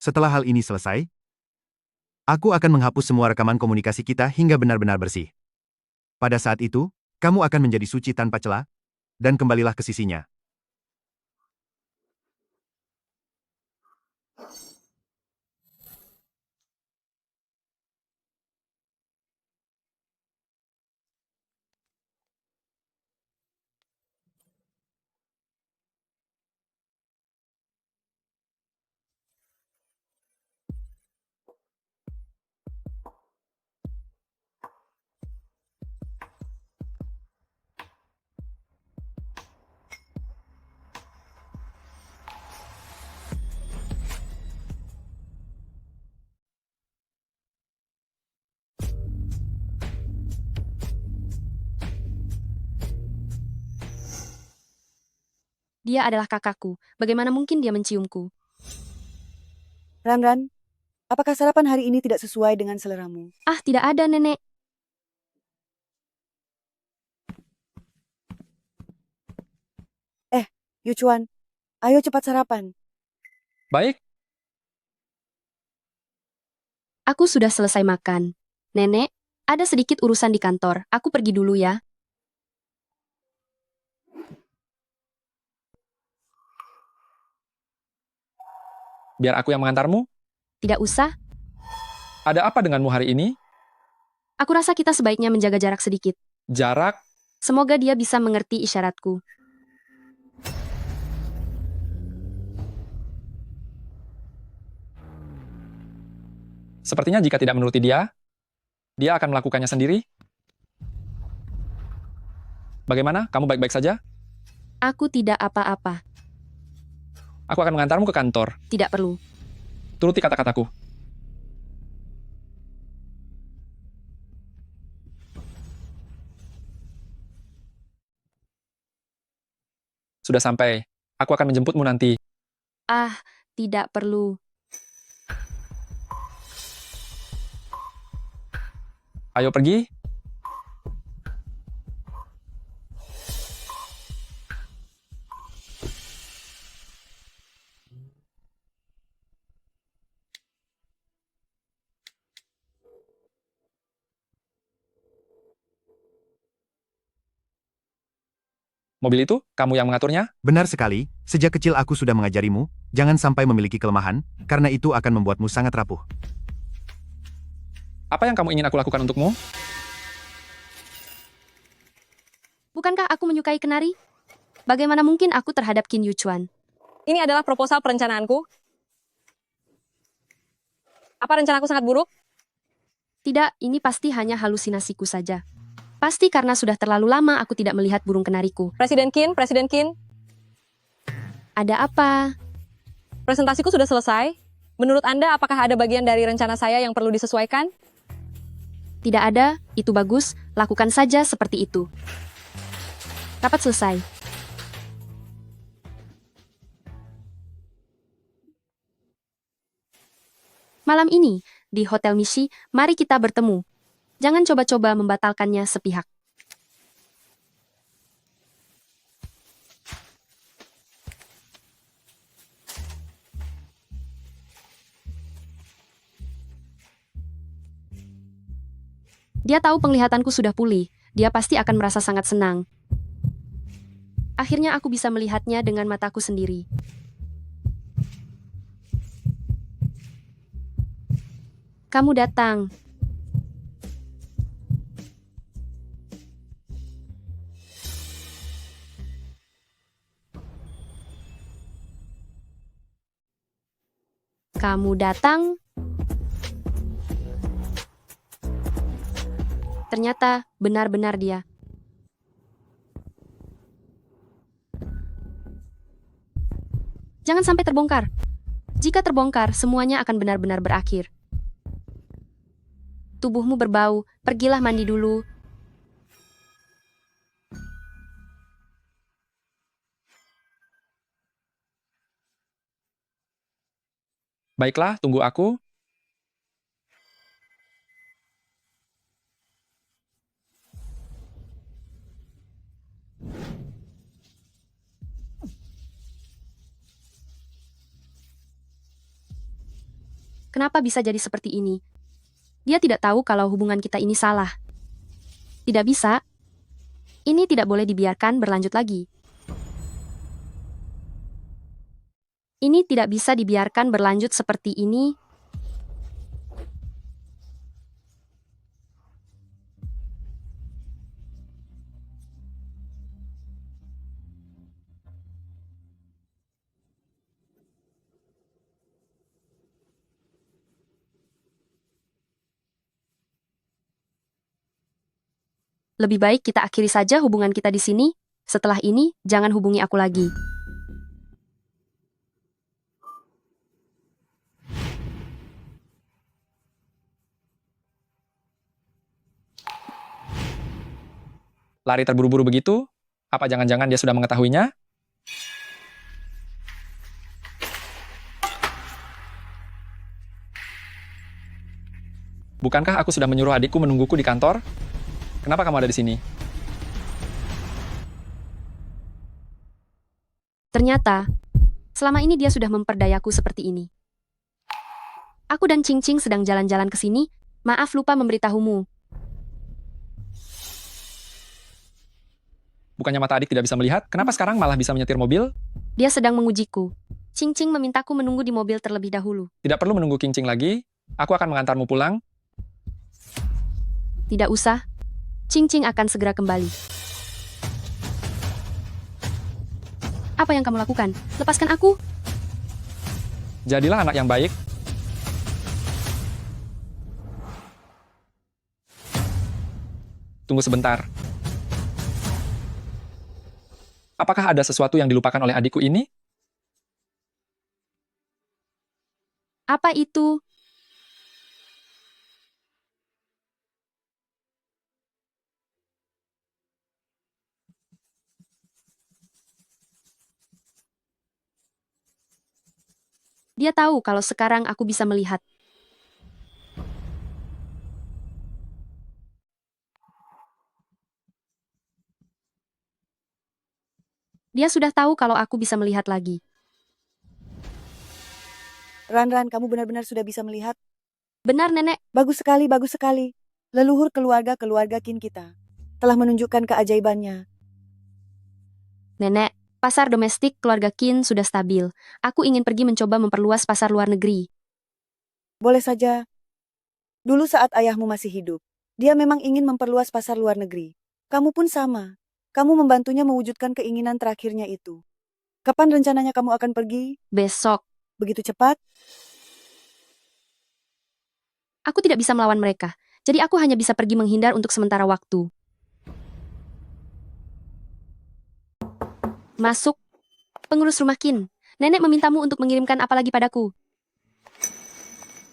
Setelah hal ini selesai, aku akan menghapus semua rekaman komunikasi kita hingga benar-benar bersih. Pada saat itu, kamu akan menjadi suci tanpa celah, dan kembalilah ke sisinya. Dia adalah kakakku. Bagaimana mungkin dia menciumku? Ran, apakah sarapan hari ini tidak sesuai dengan seleramu? Ah, tidak ada, Nenek. Yuchuan, ayo cepat sarapan. Baik, Aku sudah selesai makan. Nenek, ada sedikit urusan di kantor. Aku pergi dulu ya. biar aku yang mengantarmu. Tidak usah. Ada apa denganmu hari ini? Aku rasa kita sebaiknya menjaga jarak sedikit. Jarak? Semoga dia bisa mengerti isyaratku. Sepertinya jika tidak menuruti dia akan melakukannya sendiri. Bagaimana? Kamu baik-baik saja? Aku tidak apa-apa. Aku akan mengantarmu ke kantor. Tidak perlu. Turuti kata-kataku. Sudah sampai. Aku akan menjemputmu nanti. Ah, tidak perlu. Ayo pergi. Mobil itu, kamu yang mengaturnya? Benar sekali, sejak kecil aku sudah mengajarimu, jangan sampai memiliki kelemahan, karena itu akan membuatmu sangat rapuh. Apa yang kamu ingin aku lakukan untukmu? Bukankah aku menyukai kenari? Bagaimana mungkin aku terhadap Qin Yuchuan? Ini adalah proposal perencanaanku. Apa rencanaku sangat buruk? Tidak, ini pasti hanya halusinasiku saja. Pasti karena sudah terlalu lama aku tidak melihat burung kenariku. Presiden Qin. Ada apa? Presentasiku sudah selesai. Menurut Anda, apakah ada bagian dari rencana saya yang perlu disesuaikan? Tidak ada, itu bagus, lakukan saja seperti itu. Rapat selesai. Malam ini, di Hotel Mishi, mari kita bertemu. Jangan coba-coba membatalkannya sepihak. Dia tahu penglihatanku sudah pulih. Dia pasti akan merasa sangat senang. Akhirnya aku bisa melihatnya dengan mataku sendiri. Kamu datang. Kamu datang. Ternyata benar-benar dia. Jangan sampai terbongkar. Jika terbongkar, semuanya akan benar-benar berakhir. Tubuhmu berbau, pergilah mandi dulu. Baiklah, tunggu aku. Kenapa bisa jadi seperti ini? Dia tidak tahu kalau hubungan kita ini salah. Tidak bisa. Ini tidak boleh dibiarkan berlanjut lagi. Ini tidak bisa dibiarkan berlanjut seperti ini. Lebih baik kita akhiri saja hubungan kita di sini. Setelah ini, jangan hubungi aku lagi. Lari terburu-buru begitu? Apa jangan-jangan dia sudah mengetahuinya? Bukankah aku sudah menyuruh adikku menungguku di kantor? Kenapa kamu ada di sini? Ternyata, selama ini dia sudah memperdayaku seperti ini. Aku dan Cing Cing sedang jalan-jalan ke sini. Maaf lupa memberitahumu. Bukannya mata adik tidak bisa melihat, kenapa sekarang malah bisa menyetir mobil? Dia sedang mengujiku. Cing Cing memintaku menunggu di mobil terlebih dahulu. Tidak perlu menunggu King Cing lagi. Aku akan mengantarmu pulang. Tidak usah. Cing Cing akan segera kembali. Apa yang kamu lakukan? Lepaskan aku. Jadilah anak yang baik. Tunggu sebentar. Apakah ada sesuatu yang dilupakan oleh adikku ini? Apa itu? Dia tahu kalau sekarang aku bisa melihat. Dia sudah tahu kalau aku bisa melihat lagi. Ran, kamu benar-benar sudah bisa melihat. Benar, Nenek. Bagus sekali, bagus sekali. Leluhur keluarga Qin kita telah menunjukkan keajaibannya. Nenek, pasar domestik keluarga Qin sudah stabil. Aku ingin pergi mencoba memperluas pasar luar negeri. Boleh saja. Dulu saat ayahmu masih hidup, dia memang ingin memperluas pasar luar negeri. Kamu pun sama. Kamu membantunya mewujudkan keinginan terakhirnya itu. Kapan rencananya kamu akan pergi? Besok. Begitu cepat? Aku tidak bisa melawan mereka, jadi aku hanya bisa pergi menghindar untuk sementara waktu. Masuk. Pengurus rumah Qin, Nenek memintamu untuk mengirimkan apa lagi padaku.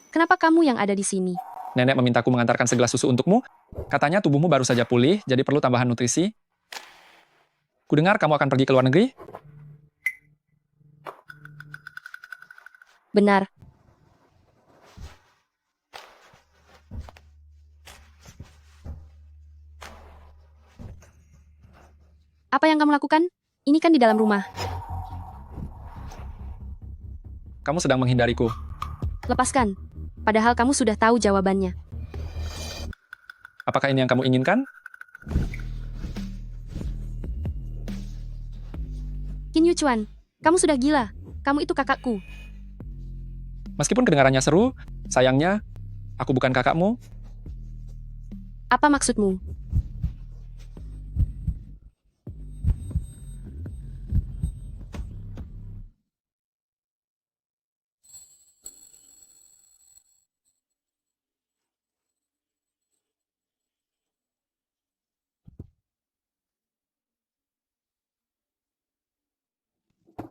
Kenapa kamu yang ada di sini? Nenek memintaku mengantarkan segelas susu untukmu. Katanya tubuhmu baru saja pulih, jadi perlu tambahan nutrisi. Kudengar kamu akan pergi ke luar negeri? Benar. Apa yang kamu lakukan? Ini kan di dalam rumah. Kamu sedang menghindariku. Lepaskan. Padahal kamu sudah tahu jawabannya. Apakah ini yang kamu inginkan? Qin Yuchuan, kamu sudah gila. Kamu itu kakakku. Meskipun kedengarannya seru, sayangnya, aku bukan kakakmu. Apa maksudmu?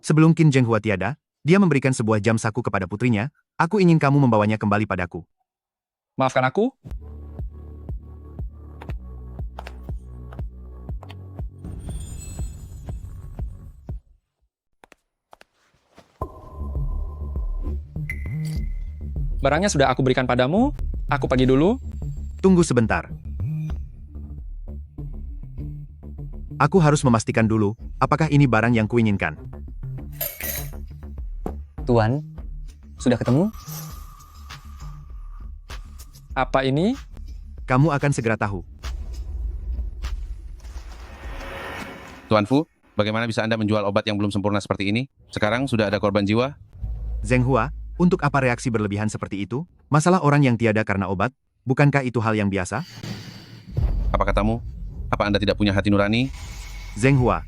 Sebelum Qin Zhenghua tiada, dia memberikan sebuah jam saku kepada putrinya. Aku ingin kamu membawanya kembali padaku. Maafkan aku, Barangnya sudah aku berikan padamu, aku pergi dulu. Tunggu sebentar. Aku harus memastikan dulu, apakah ini barang yang kuinginkan. Tuan, sudah ketemu? Apa ini? Kamu akan segera tahu. Tuan Fu, bagaimana bisa Anda menjual obat yang belum sempurna seperti ini? Sekarang sudah ada korban jiwa? Zheng Hua, untuk apa reaksi berlebihan seperti itu? Masalah orang yang tiada karena obat, bukankah itu hal yang biasa? Apa katamu? Apa Anda tidak punya hati nurani? Zheng Hua,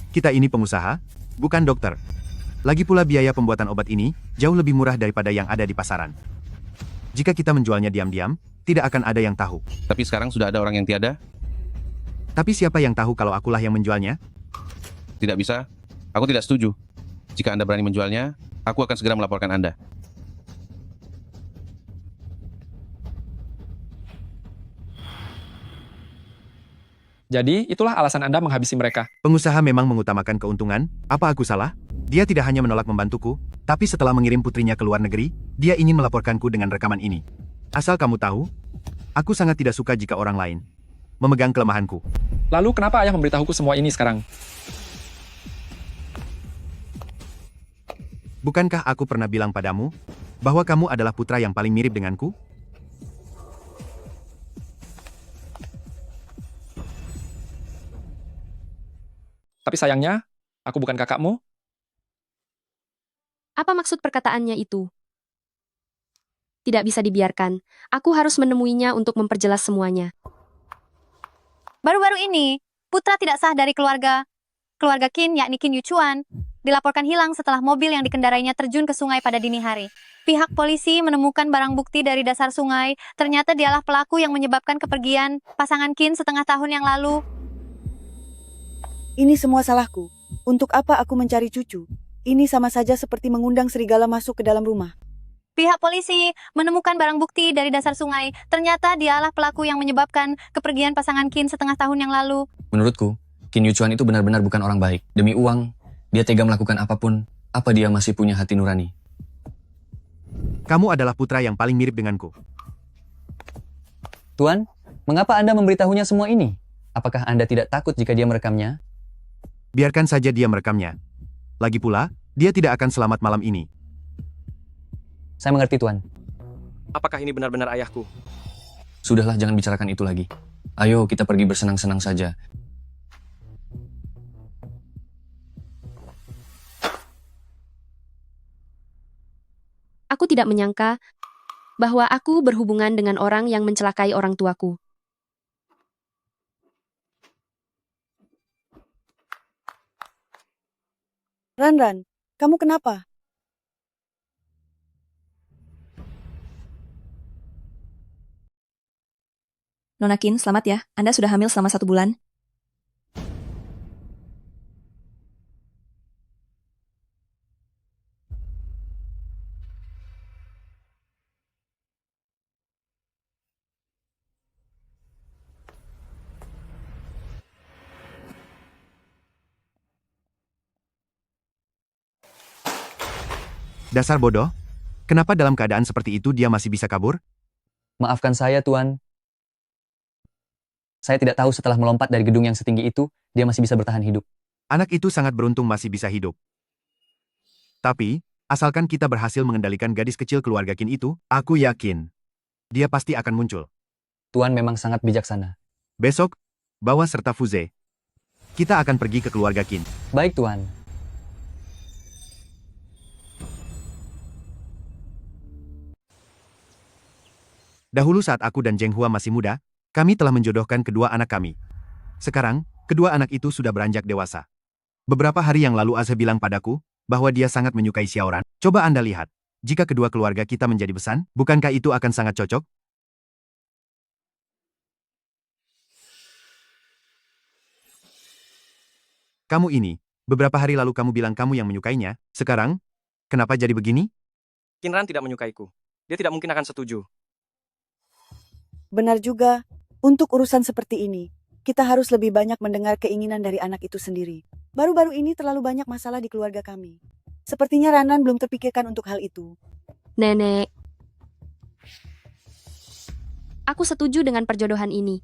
kita ini pengusaha, bukan dokter. Lagi pula biaya pembuatan obat ini jauh lebih murah daripada yang ada di pasaran. Jika kita menjualnya diam-diam, tidak akan ada yang tahu. Tapi sekarang sudah ada orang yang tiada? Tapi siapa yang tahu kalau akulah yang menjualnya? Tidak bisa. Aku tidak setuju. Jika Anda berani menjualnya, aku akan segera melaporkan Anda. Jadi, itulah alasan Anda menghabisi mereka. Pengusaha memang mengutamakan keuntungan, apa aku salah? Dia tidak hanya menolak membantuku, tapi setelah mengirim putrinya ke luar negeri, dia ingin melaporkanku dengan rekaman ini. Asal kamu tahu, aku sangat tidak suka jika orang lain memegang kelemahanku. Lalu kenapa ayah memberitahuku semua ini sekarang? Bukankah aku pernah bilang padamu, bahwa kamu adalah putra yang paling mirip denganku? Tapi sayangnya, aku bukan kakakmu. Apa maksud perkataannya itu? Tidak bisa dibiarkan. Aku harus menemuinya untuk memperjelas semuanya. Baru-baru ini, putra tidak sah dari keluarga Qin, yakni Qin Yuchuan, dilaporkan hilang setelah mobil yang dikendarainya terjun ke sungai pada dini hari. Pihak polisi menemukan barang bukti dari dasar sungai. Ternyata dialah pelaku yang menyebabkan kepergian pasangan Qin setengah tahun yang lalu. Ini semua salahku. Untuk apa aku mencari cucu? Ini sama saja seperti mengundang serigala masuk ke dalam rumah. Pihak polisi menemukan barang bukti dari dasar sungai. Ternyata dialah pelaku yang menyebabkan kepergian pasangan Qin setengah tahun yang lalu. Menurutku, Qin Yuchuan itu benar-benar bukan orang baik. Demi uang, dia tega melakukan apapun. Apa dia masih punya hati nurani? Kamu adalah putra yang paling mirip denganku. Tuan, mengapa Anda memberitahunya semua ini? Apakah Anda tidak takut jika dia merekamnya? Biarkan saja dia merekamnya. Lagi pula, dia tidak akan selamat malam ini. Saya mengerti, Tuan. Apakah ini benar-benar ayahku? Sudahlah, jangan bicarakan itu lagi. Ayo, kita pergi bersenang-senang saja. Aku tidak menyangka bahwa aku berhubungan dengan orang yang mencelakai orang tuaku. Ran, kamu kenapa? Nona Qin, selamat ya. Anda sudah hamil selama 1 bulan. Dasar bodoh. Kenapa dalam keadaan seperti itu dia masih bisa kabur? Maafkan saya, Tuan. Saya tidak tahu setelah melompat dari gedung yang setinggi itu, dia masih bisa bertahan hidup. Anak itu sangat beruntung masih bisa hidup. Tapi, asalkan kita berhasil mengendalikan gadis kecil keluarga Qin itu, aku yakin dia pasti akan muncul. Tuan memang sangat bijaksana. Besok, bawa serta Fuze. Kita akan pergi ke keluarga Qin. Baik, Tuan. Dahulu saat aku dan Zheng Hua masih muda, kami telah menjodohkan kedua anak kami. Sekarang, kedua anak itu sudah beranjak dewasa. Beberapa hari yang lalu Azhe bilang padaku, bahwa dia sangat menyukai Xiaoran. Coba Anda lihat, jika kedua keluarga kita menjadi besan, bukankah itu akan sangat cocok? Kamu ini, beberapa hari lalu kamu bilang kamu yang menyukainya, sekarang, kenapa jadi begini? Qinran tidak menyukaiku. Dia tidak mungkin akan setuju. Benar juga. Untuk urusan seperti ini, kita harus lebih banyak mendengar keinginan dari anak itu sendiri. Baru-baru ini terlalu banyak masalah di keluarga kami. Sepertinya Ranan belum terpikirkan untuk hal itu. Nenek, Aku setuju dengan perjodohan ini.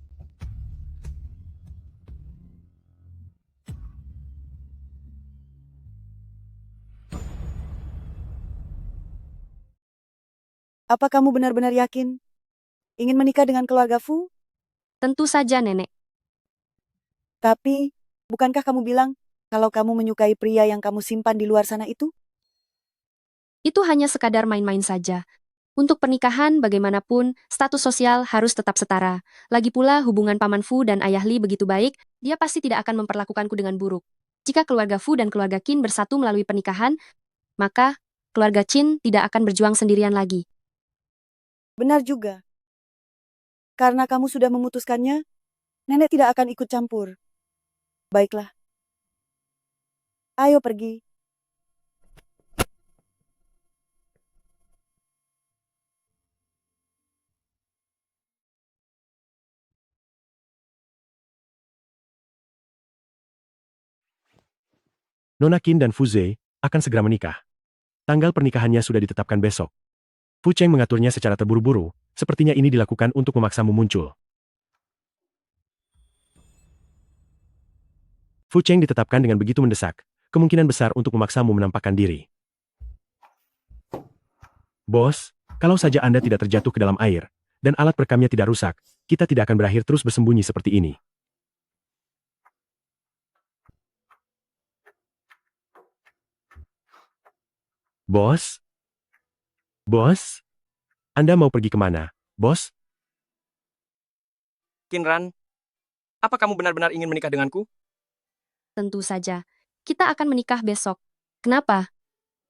Apa kamu benar-benar yakin ingin menikah dengan keluarga Fu? Tentu saja, Nenek. Tapi, bukankah kamu bilang kalau kamu menyukai pria yang kamu simpan di luar sana itu? Itu hanya sekadar main-main saja. Untuk pernikahan, bagaimanapun, status sosial harus tetap setara. Lagi pula, hubungan Paman Fu dan Ayah Li begitu baik, dia pasti tidak akan memperlakukanku dengan buruk. Jika keluarga Fu dan keluarga Qin bersatu melalui pernikahan, maka keluarga Qin tidak akan berjuang sendirian lagi. Benar juga. Karena kamu sudah memutuskannya, nenek tidak akan ikut campur. Baiklah. Ayo pergi. Nona Qin dan Fu Zhe akan segera menikah. Tanggal pernikahannya sudah ditetapkan besok. Fu Cheng mengaturnya secara terburu-buru, sepertinya ini dilakukan untuk memaksamu muncul. Fu Cheng ditetapkan dengan begitu mendesak, kemungkinan besar untuk memaksamu menampakkan diri. Bos, kalau saja Anda tidak terjatuh ke dalam air, dan alat perekamnya tidak rusak, kita tidak akan berakhir terus bersembunyi seperti ini. Bos? Bos? Anda mau pergi kemana, bos? Qinran, apa kamu benar-benar ingin menikah denganku? Tentu saja. Kita akan menikah besok. Kenapa?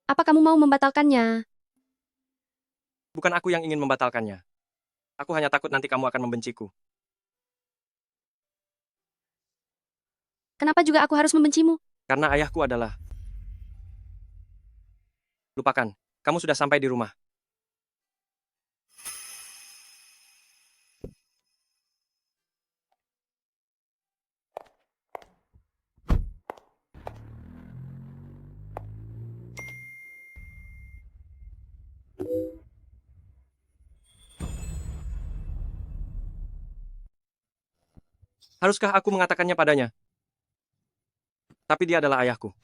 Apa kamu mau membatalkannya? Bukan aku yang ingin membatalkannya. Aku hanya takut nanti kamu akan membenciku. Kenapa juga aku harus membencimu? Karena ayahku adalah... Lupakan, kamu sudah sampai di rumah. Haruskah aku mengatakannya padanya? Tapi dia adalah ayahku.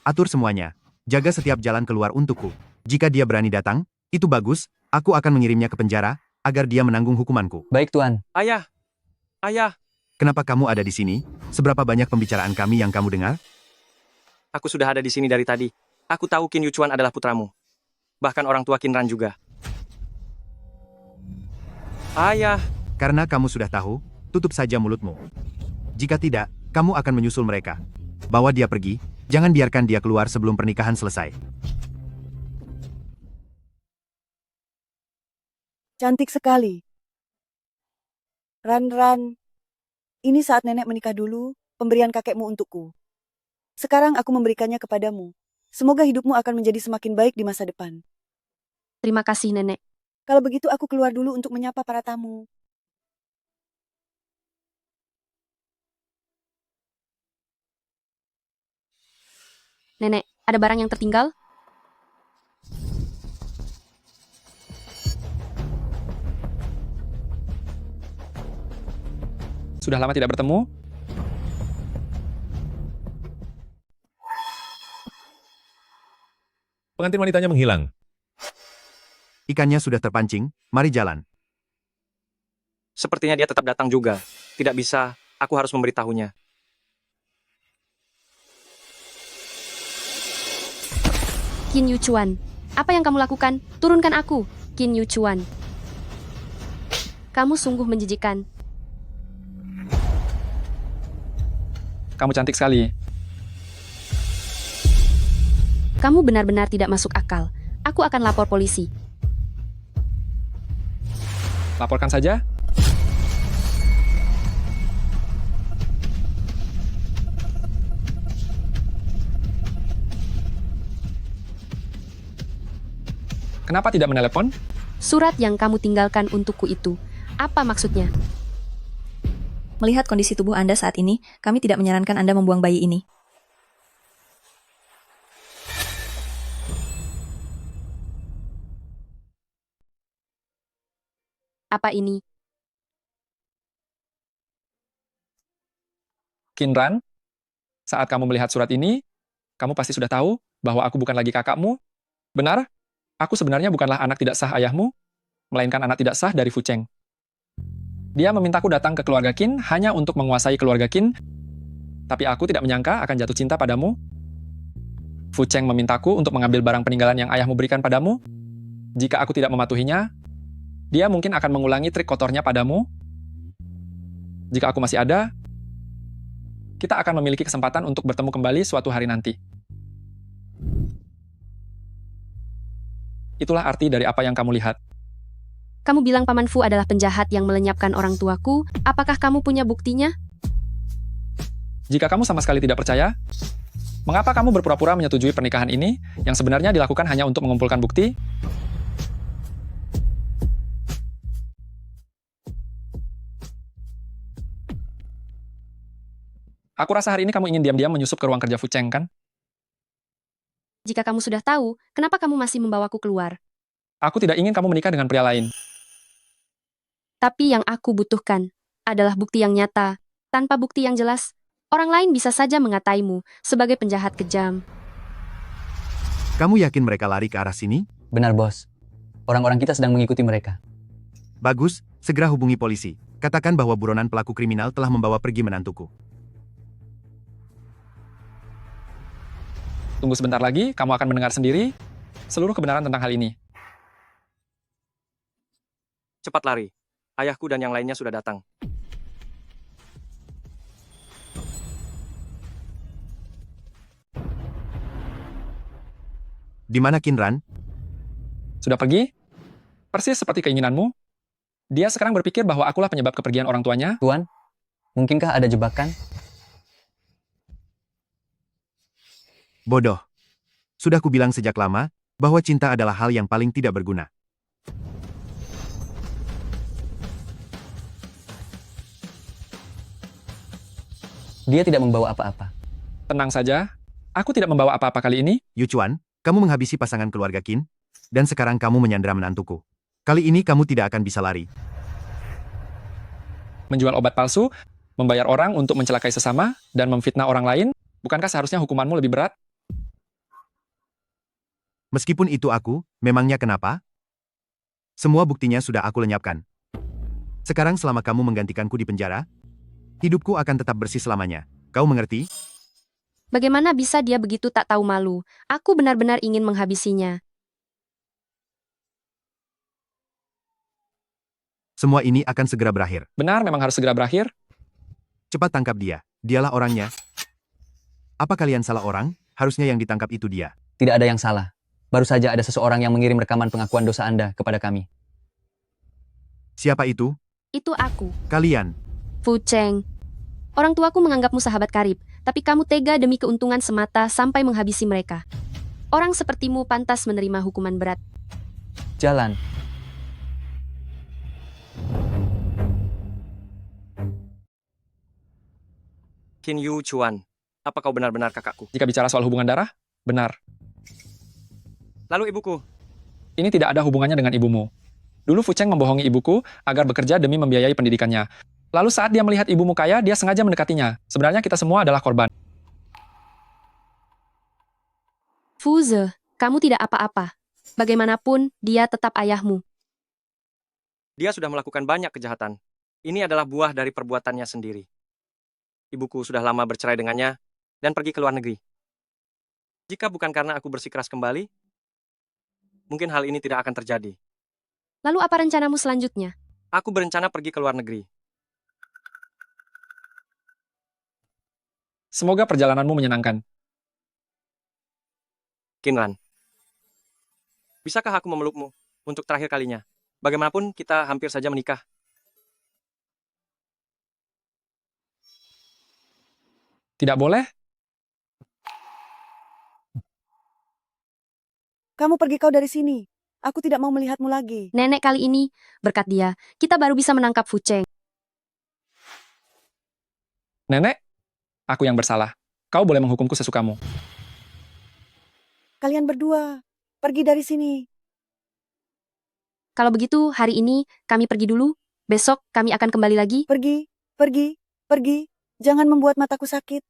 Atur semuanya. Jaga setiap jalan keluar untukku. Jika dia berani datang, itu bagus, aku akan mengirimnya ke penjara, agar dia menanggung hukumanku. Baik, Tuan. Ayah! Ayah! Kenapa kamu ada di sini? Seberapa banyak pembicaraan kami yang kamu dengar? Aku sudah ada di sini dari tadi. Aku tahu Qin Yuchuan adalah putramu. Bahkan orang tua Qinran juga. Ayah! Karena kamu sudah tahu, tutup saja mulutmu. Jika tidak, kamu akan menyusul mereka. Bawa dia pergi, jangan biarkan dia keluar sebelum pernikahan selesai. Cantik sekali. Ran, ini saat nenek menikah dulu, pemberian kakekmu untukku. Sekarang aku memberikannya kepadamu. Semoga hidupmu akan menjadi semakin baik di masa depan. Terima kasih, Nenek. Kalau begitu aku keluar dulu untuk menyapa para tamu. Nenek, ada barang yang tertinggal? Sudah lama tidak bertemu? Pengantin wanitanya menghilang. Ikannya sudah terpancing, mari jalan. Sepertinya dia tetap datang juga. Tidak bisa, aku harus memberitahunya. Qin Yuchuan, apa yang kamu lakukan? Turunkan aku, Qin Yuchuan. Kamu sungguh menjijikan. Kamu cantik sekali. Kamu benar-benar tidak masuk akal. Aku akan lapor polisi. Laporkan saja. Kenapa tidak menelepon? Surat yang kamu tinggalkan untukku itu, apa maksudnya? Melihat kondisi tubuh Anda saat ini, kami tidak menyarankan Anda membuang bayi ini. Apa ini? Kinran, saat kamu melihat surat ini, kamu pasti sudah tahu bahwa aku bukan lagi kakakmu. Benar, aku sebenarnya bukanlah anak tidak sah ayahmu, melainkan anak tidak sah dari Fu Cheng. Dia memintaku datang ke keluarga Qin hanya untuk menguasai keluarga Qin, tapi aku tidak menyangka akan jatuh cinta padamu. Fu Cheng memintaku untuk mengambil barang peninggalan yang ayahmu berikan padamu. Jika aku tidak mematuhinya, dia mungkin akan mengulangi trik kotornya padamu. Jika aku masih ada, kita akan memiliki kesempatan untuk bertemu kembali suatu hari nanti. Itulah arti dari apa yang kamu lihat. Kamu bilang Paman Fu adalah penjahat yang melenyapkan orang tuaku. Apakah kamu punya buktinya? Jika kamu sama sekali tidak percaya, mengapa kamu berpura-pura menyetujui pernikahan ini yang sebenarnya dilakukan hanya untuk mengumpulkan bukti? Aku rasa hari ini kamu ingin diam-diam menyusup ke ruang kerja Fu Cheng, kan? Jika kamu sudah tahu, kenapa kamu masih membawaku keluar? Aku tidak ingin kamu menikah dengan pria lain. Tapi yang aku butuhkan adalah bukti yang nyata. Tanpa bukti yang jelas, orang lain bisa saja mengataimu sebagai penjahat kejam. Kamu yakin mereka lari ke arah sini? Benar, Bos. Orang-orang kita sedang mengikuti mereka. Bagus, segera hubungi polisi. Katakan bahwa buronan pelaku kriminal telah membawa pergi menantuku. Tunggu sebentar lagi, kamu akan mendengar sendiri seluruh kebenaran tentang hal ini. Cepat lari. Ayahku dan yang lainnya sudah datang. Di mana Kinran? Sudah pergi? Persis seperti keinginanmu. Dia sekarang berpikir bahwa akulah penyebab kepergian orang tuanya. Tuan, mungkinkah ada jebakan? Bodoh. Sudah kubilang sejak lama bahwa cinta adalah hal yang paling tidak berguna. Dia tidak membawa apa-apa. Tenang saja, aku tidak membawa apa-apa kali ini. Yu Chuan, kamu menghabisi pasangan keluarga Qin, dan sekarang kamu menyandera menantuku. Kali ini kamu tidak akan bisa lari. Menjual obat palsu, membayar orang untuk mencelakai sesama, dan memfitnah orang lain, bukankah seharusnya hukumanmu lebih berat? Meskipun itu aku, memangnya kenapa? Semua buktinya sudah aku lenyapkan. Sekarang selama kamu menggantikanku di penjara, hidupku akan tetap bersih selamanya. Kau mengerti? Bagaimana bisa dia begitu tak tahu malu? Aku benar-benar ingin menghabisinya. Semua ini akan segera berakhir. Benar, memang harus segera berakhir. Cepat tangkap dia. Dialah orangnya. Apa kalian salah orang? Harusnya yang ditangkap itu dia. Tidak ada yang salah. Baru saja ada seseorang yang mengirim rekaman pengakuan dosa Anda kepada kami. Siapa itu? Itu aku, Kalian. Fu Cheng. Orang tuaku menganggapmu sahabat karib, tapi kamu tega demi keuntungan semata sampai menghabisi mereka. Orang sepertimu pantas menerima hukuman berat. Jalan. Qin Yu Chuan, apa kau benar-benar kakakku? Jika bicara soal hubungan darah, benar. Lalu ibuku? Ini tidak ada hubungannya dengan ibumu. Dulu Fu Cheng membohongi ibuku agar bekerja demi membiayai pendidikannya. Lalu saat dia melihat ibumu kaya, dia sengaja mendekatinya. Sebenarnya kita semua adalah korban. Fu Ze, kamu tidak apa-apa. Bagaimanapun, dia tetap ayahmu. Dia sudah melakukan banyak kejahatan. Ini adalah buah dari perbuatannya sendiri. Ibuku sudah lama bercerai dengannya dan pergi ke luar negeri. Jika bukan karena aku bersikeras kembali, mungkin hal ini tidak akan terjadi. Lalu apa rencanamu selanjutnya? Aku berencana pergi ke luar negeri. Semoga perjalananmu menyenangkan. Kinran, bisakah aku memelukmu untuk terakhir kalinya? Bagaimanapun kita hampir saja menikah. Tidak boleh? Kamu pergi kau dari sini. Aku tidak mau melihatmu lagi. Nenek kali ini, berkat dia, kita baru bisa menangkap Fu Cheng. Nenek, aku yang bersalah. Kau boleh menghukumku sesukamu. Kalian berdua, pergi dari sini. Kalau begitu, hari ini kami pergi dulu. Besok kami akan kembali lagi. Pergi, pergi, pergi. Jangan membuat mataku sakit.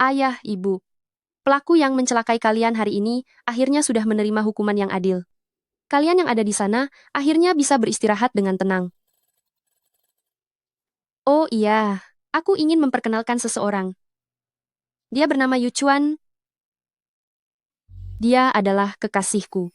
Ayah, ibu. Pelaku yang mencelakai kalian hari ini akhirnya sudah menerima hukuman yang adil. Kalian yang ada di sana akhirnya bisa beristirahat dengan tenang. Oh iya, aku ingin memperkenalkan seseorang. Dia bernama Yu Chuan. Dia adalah kekasihku.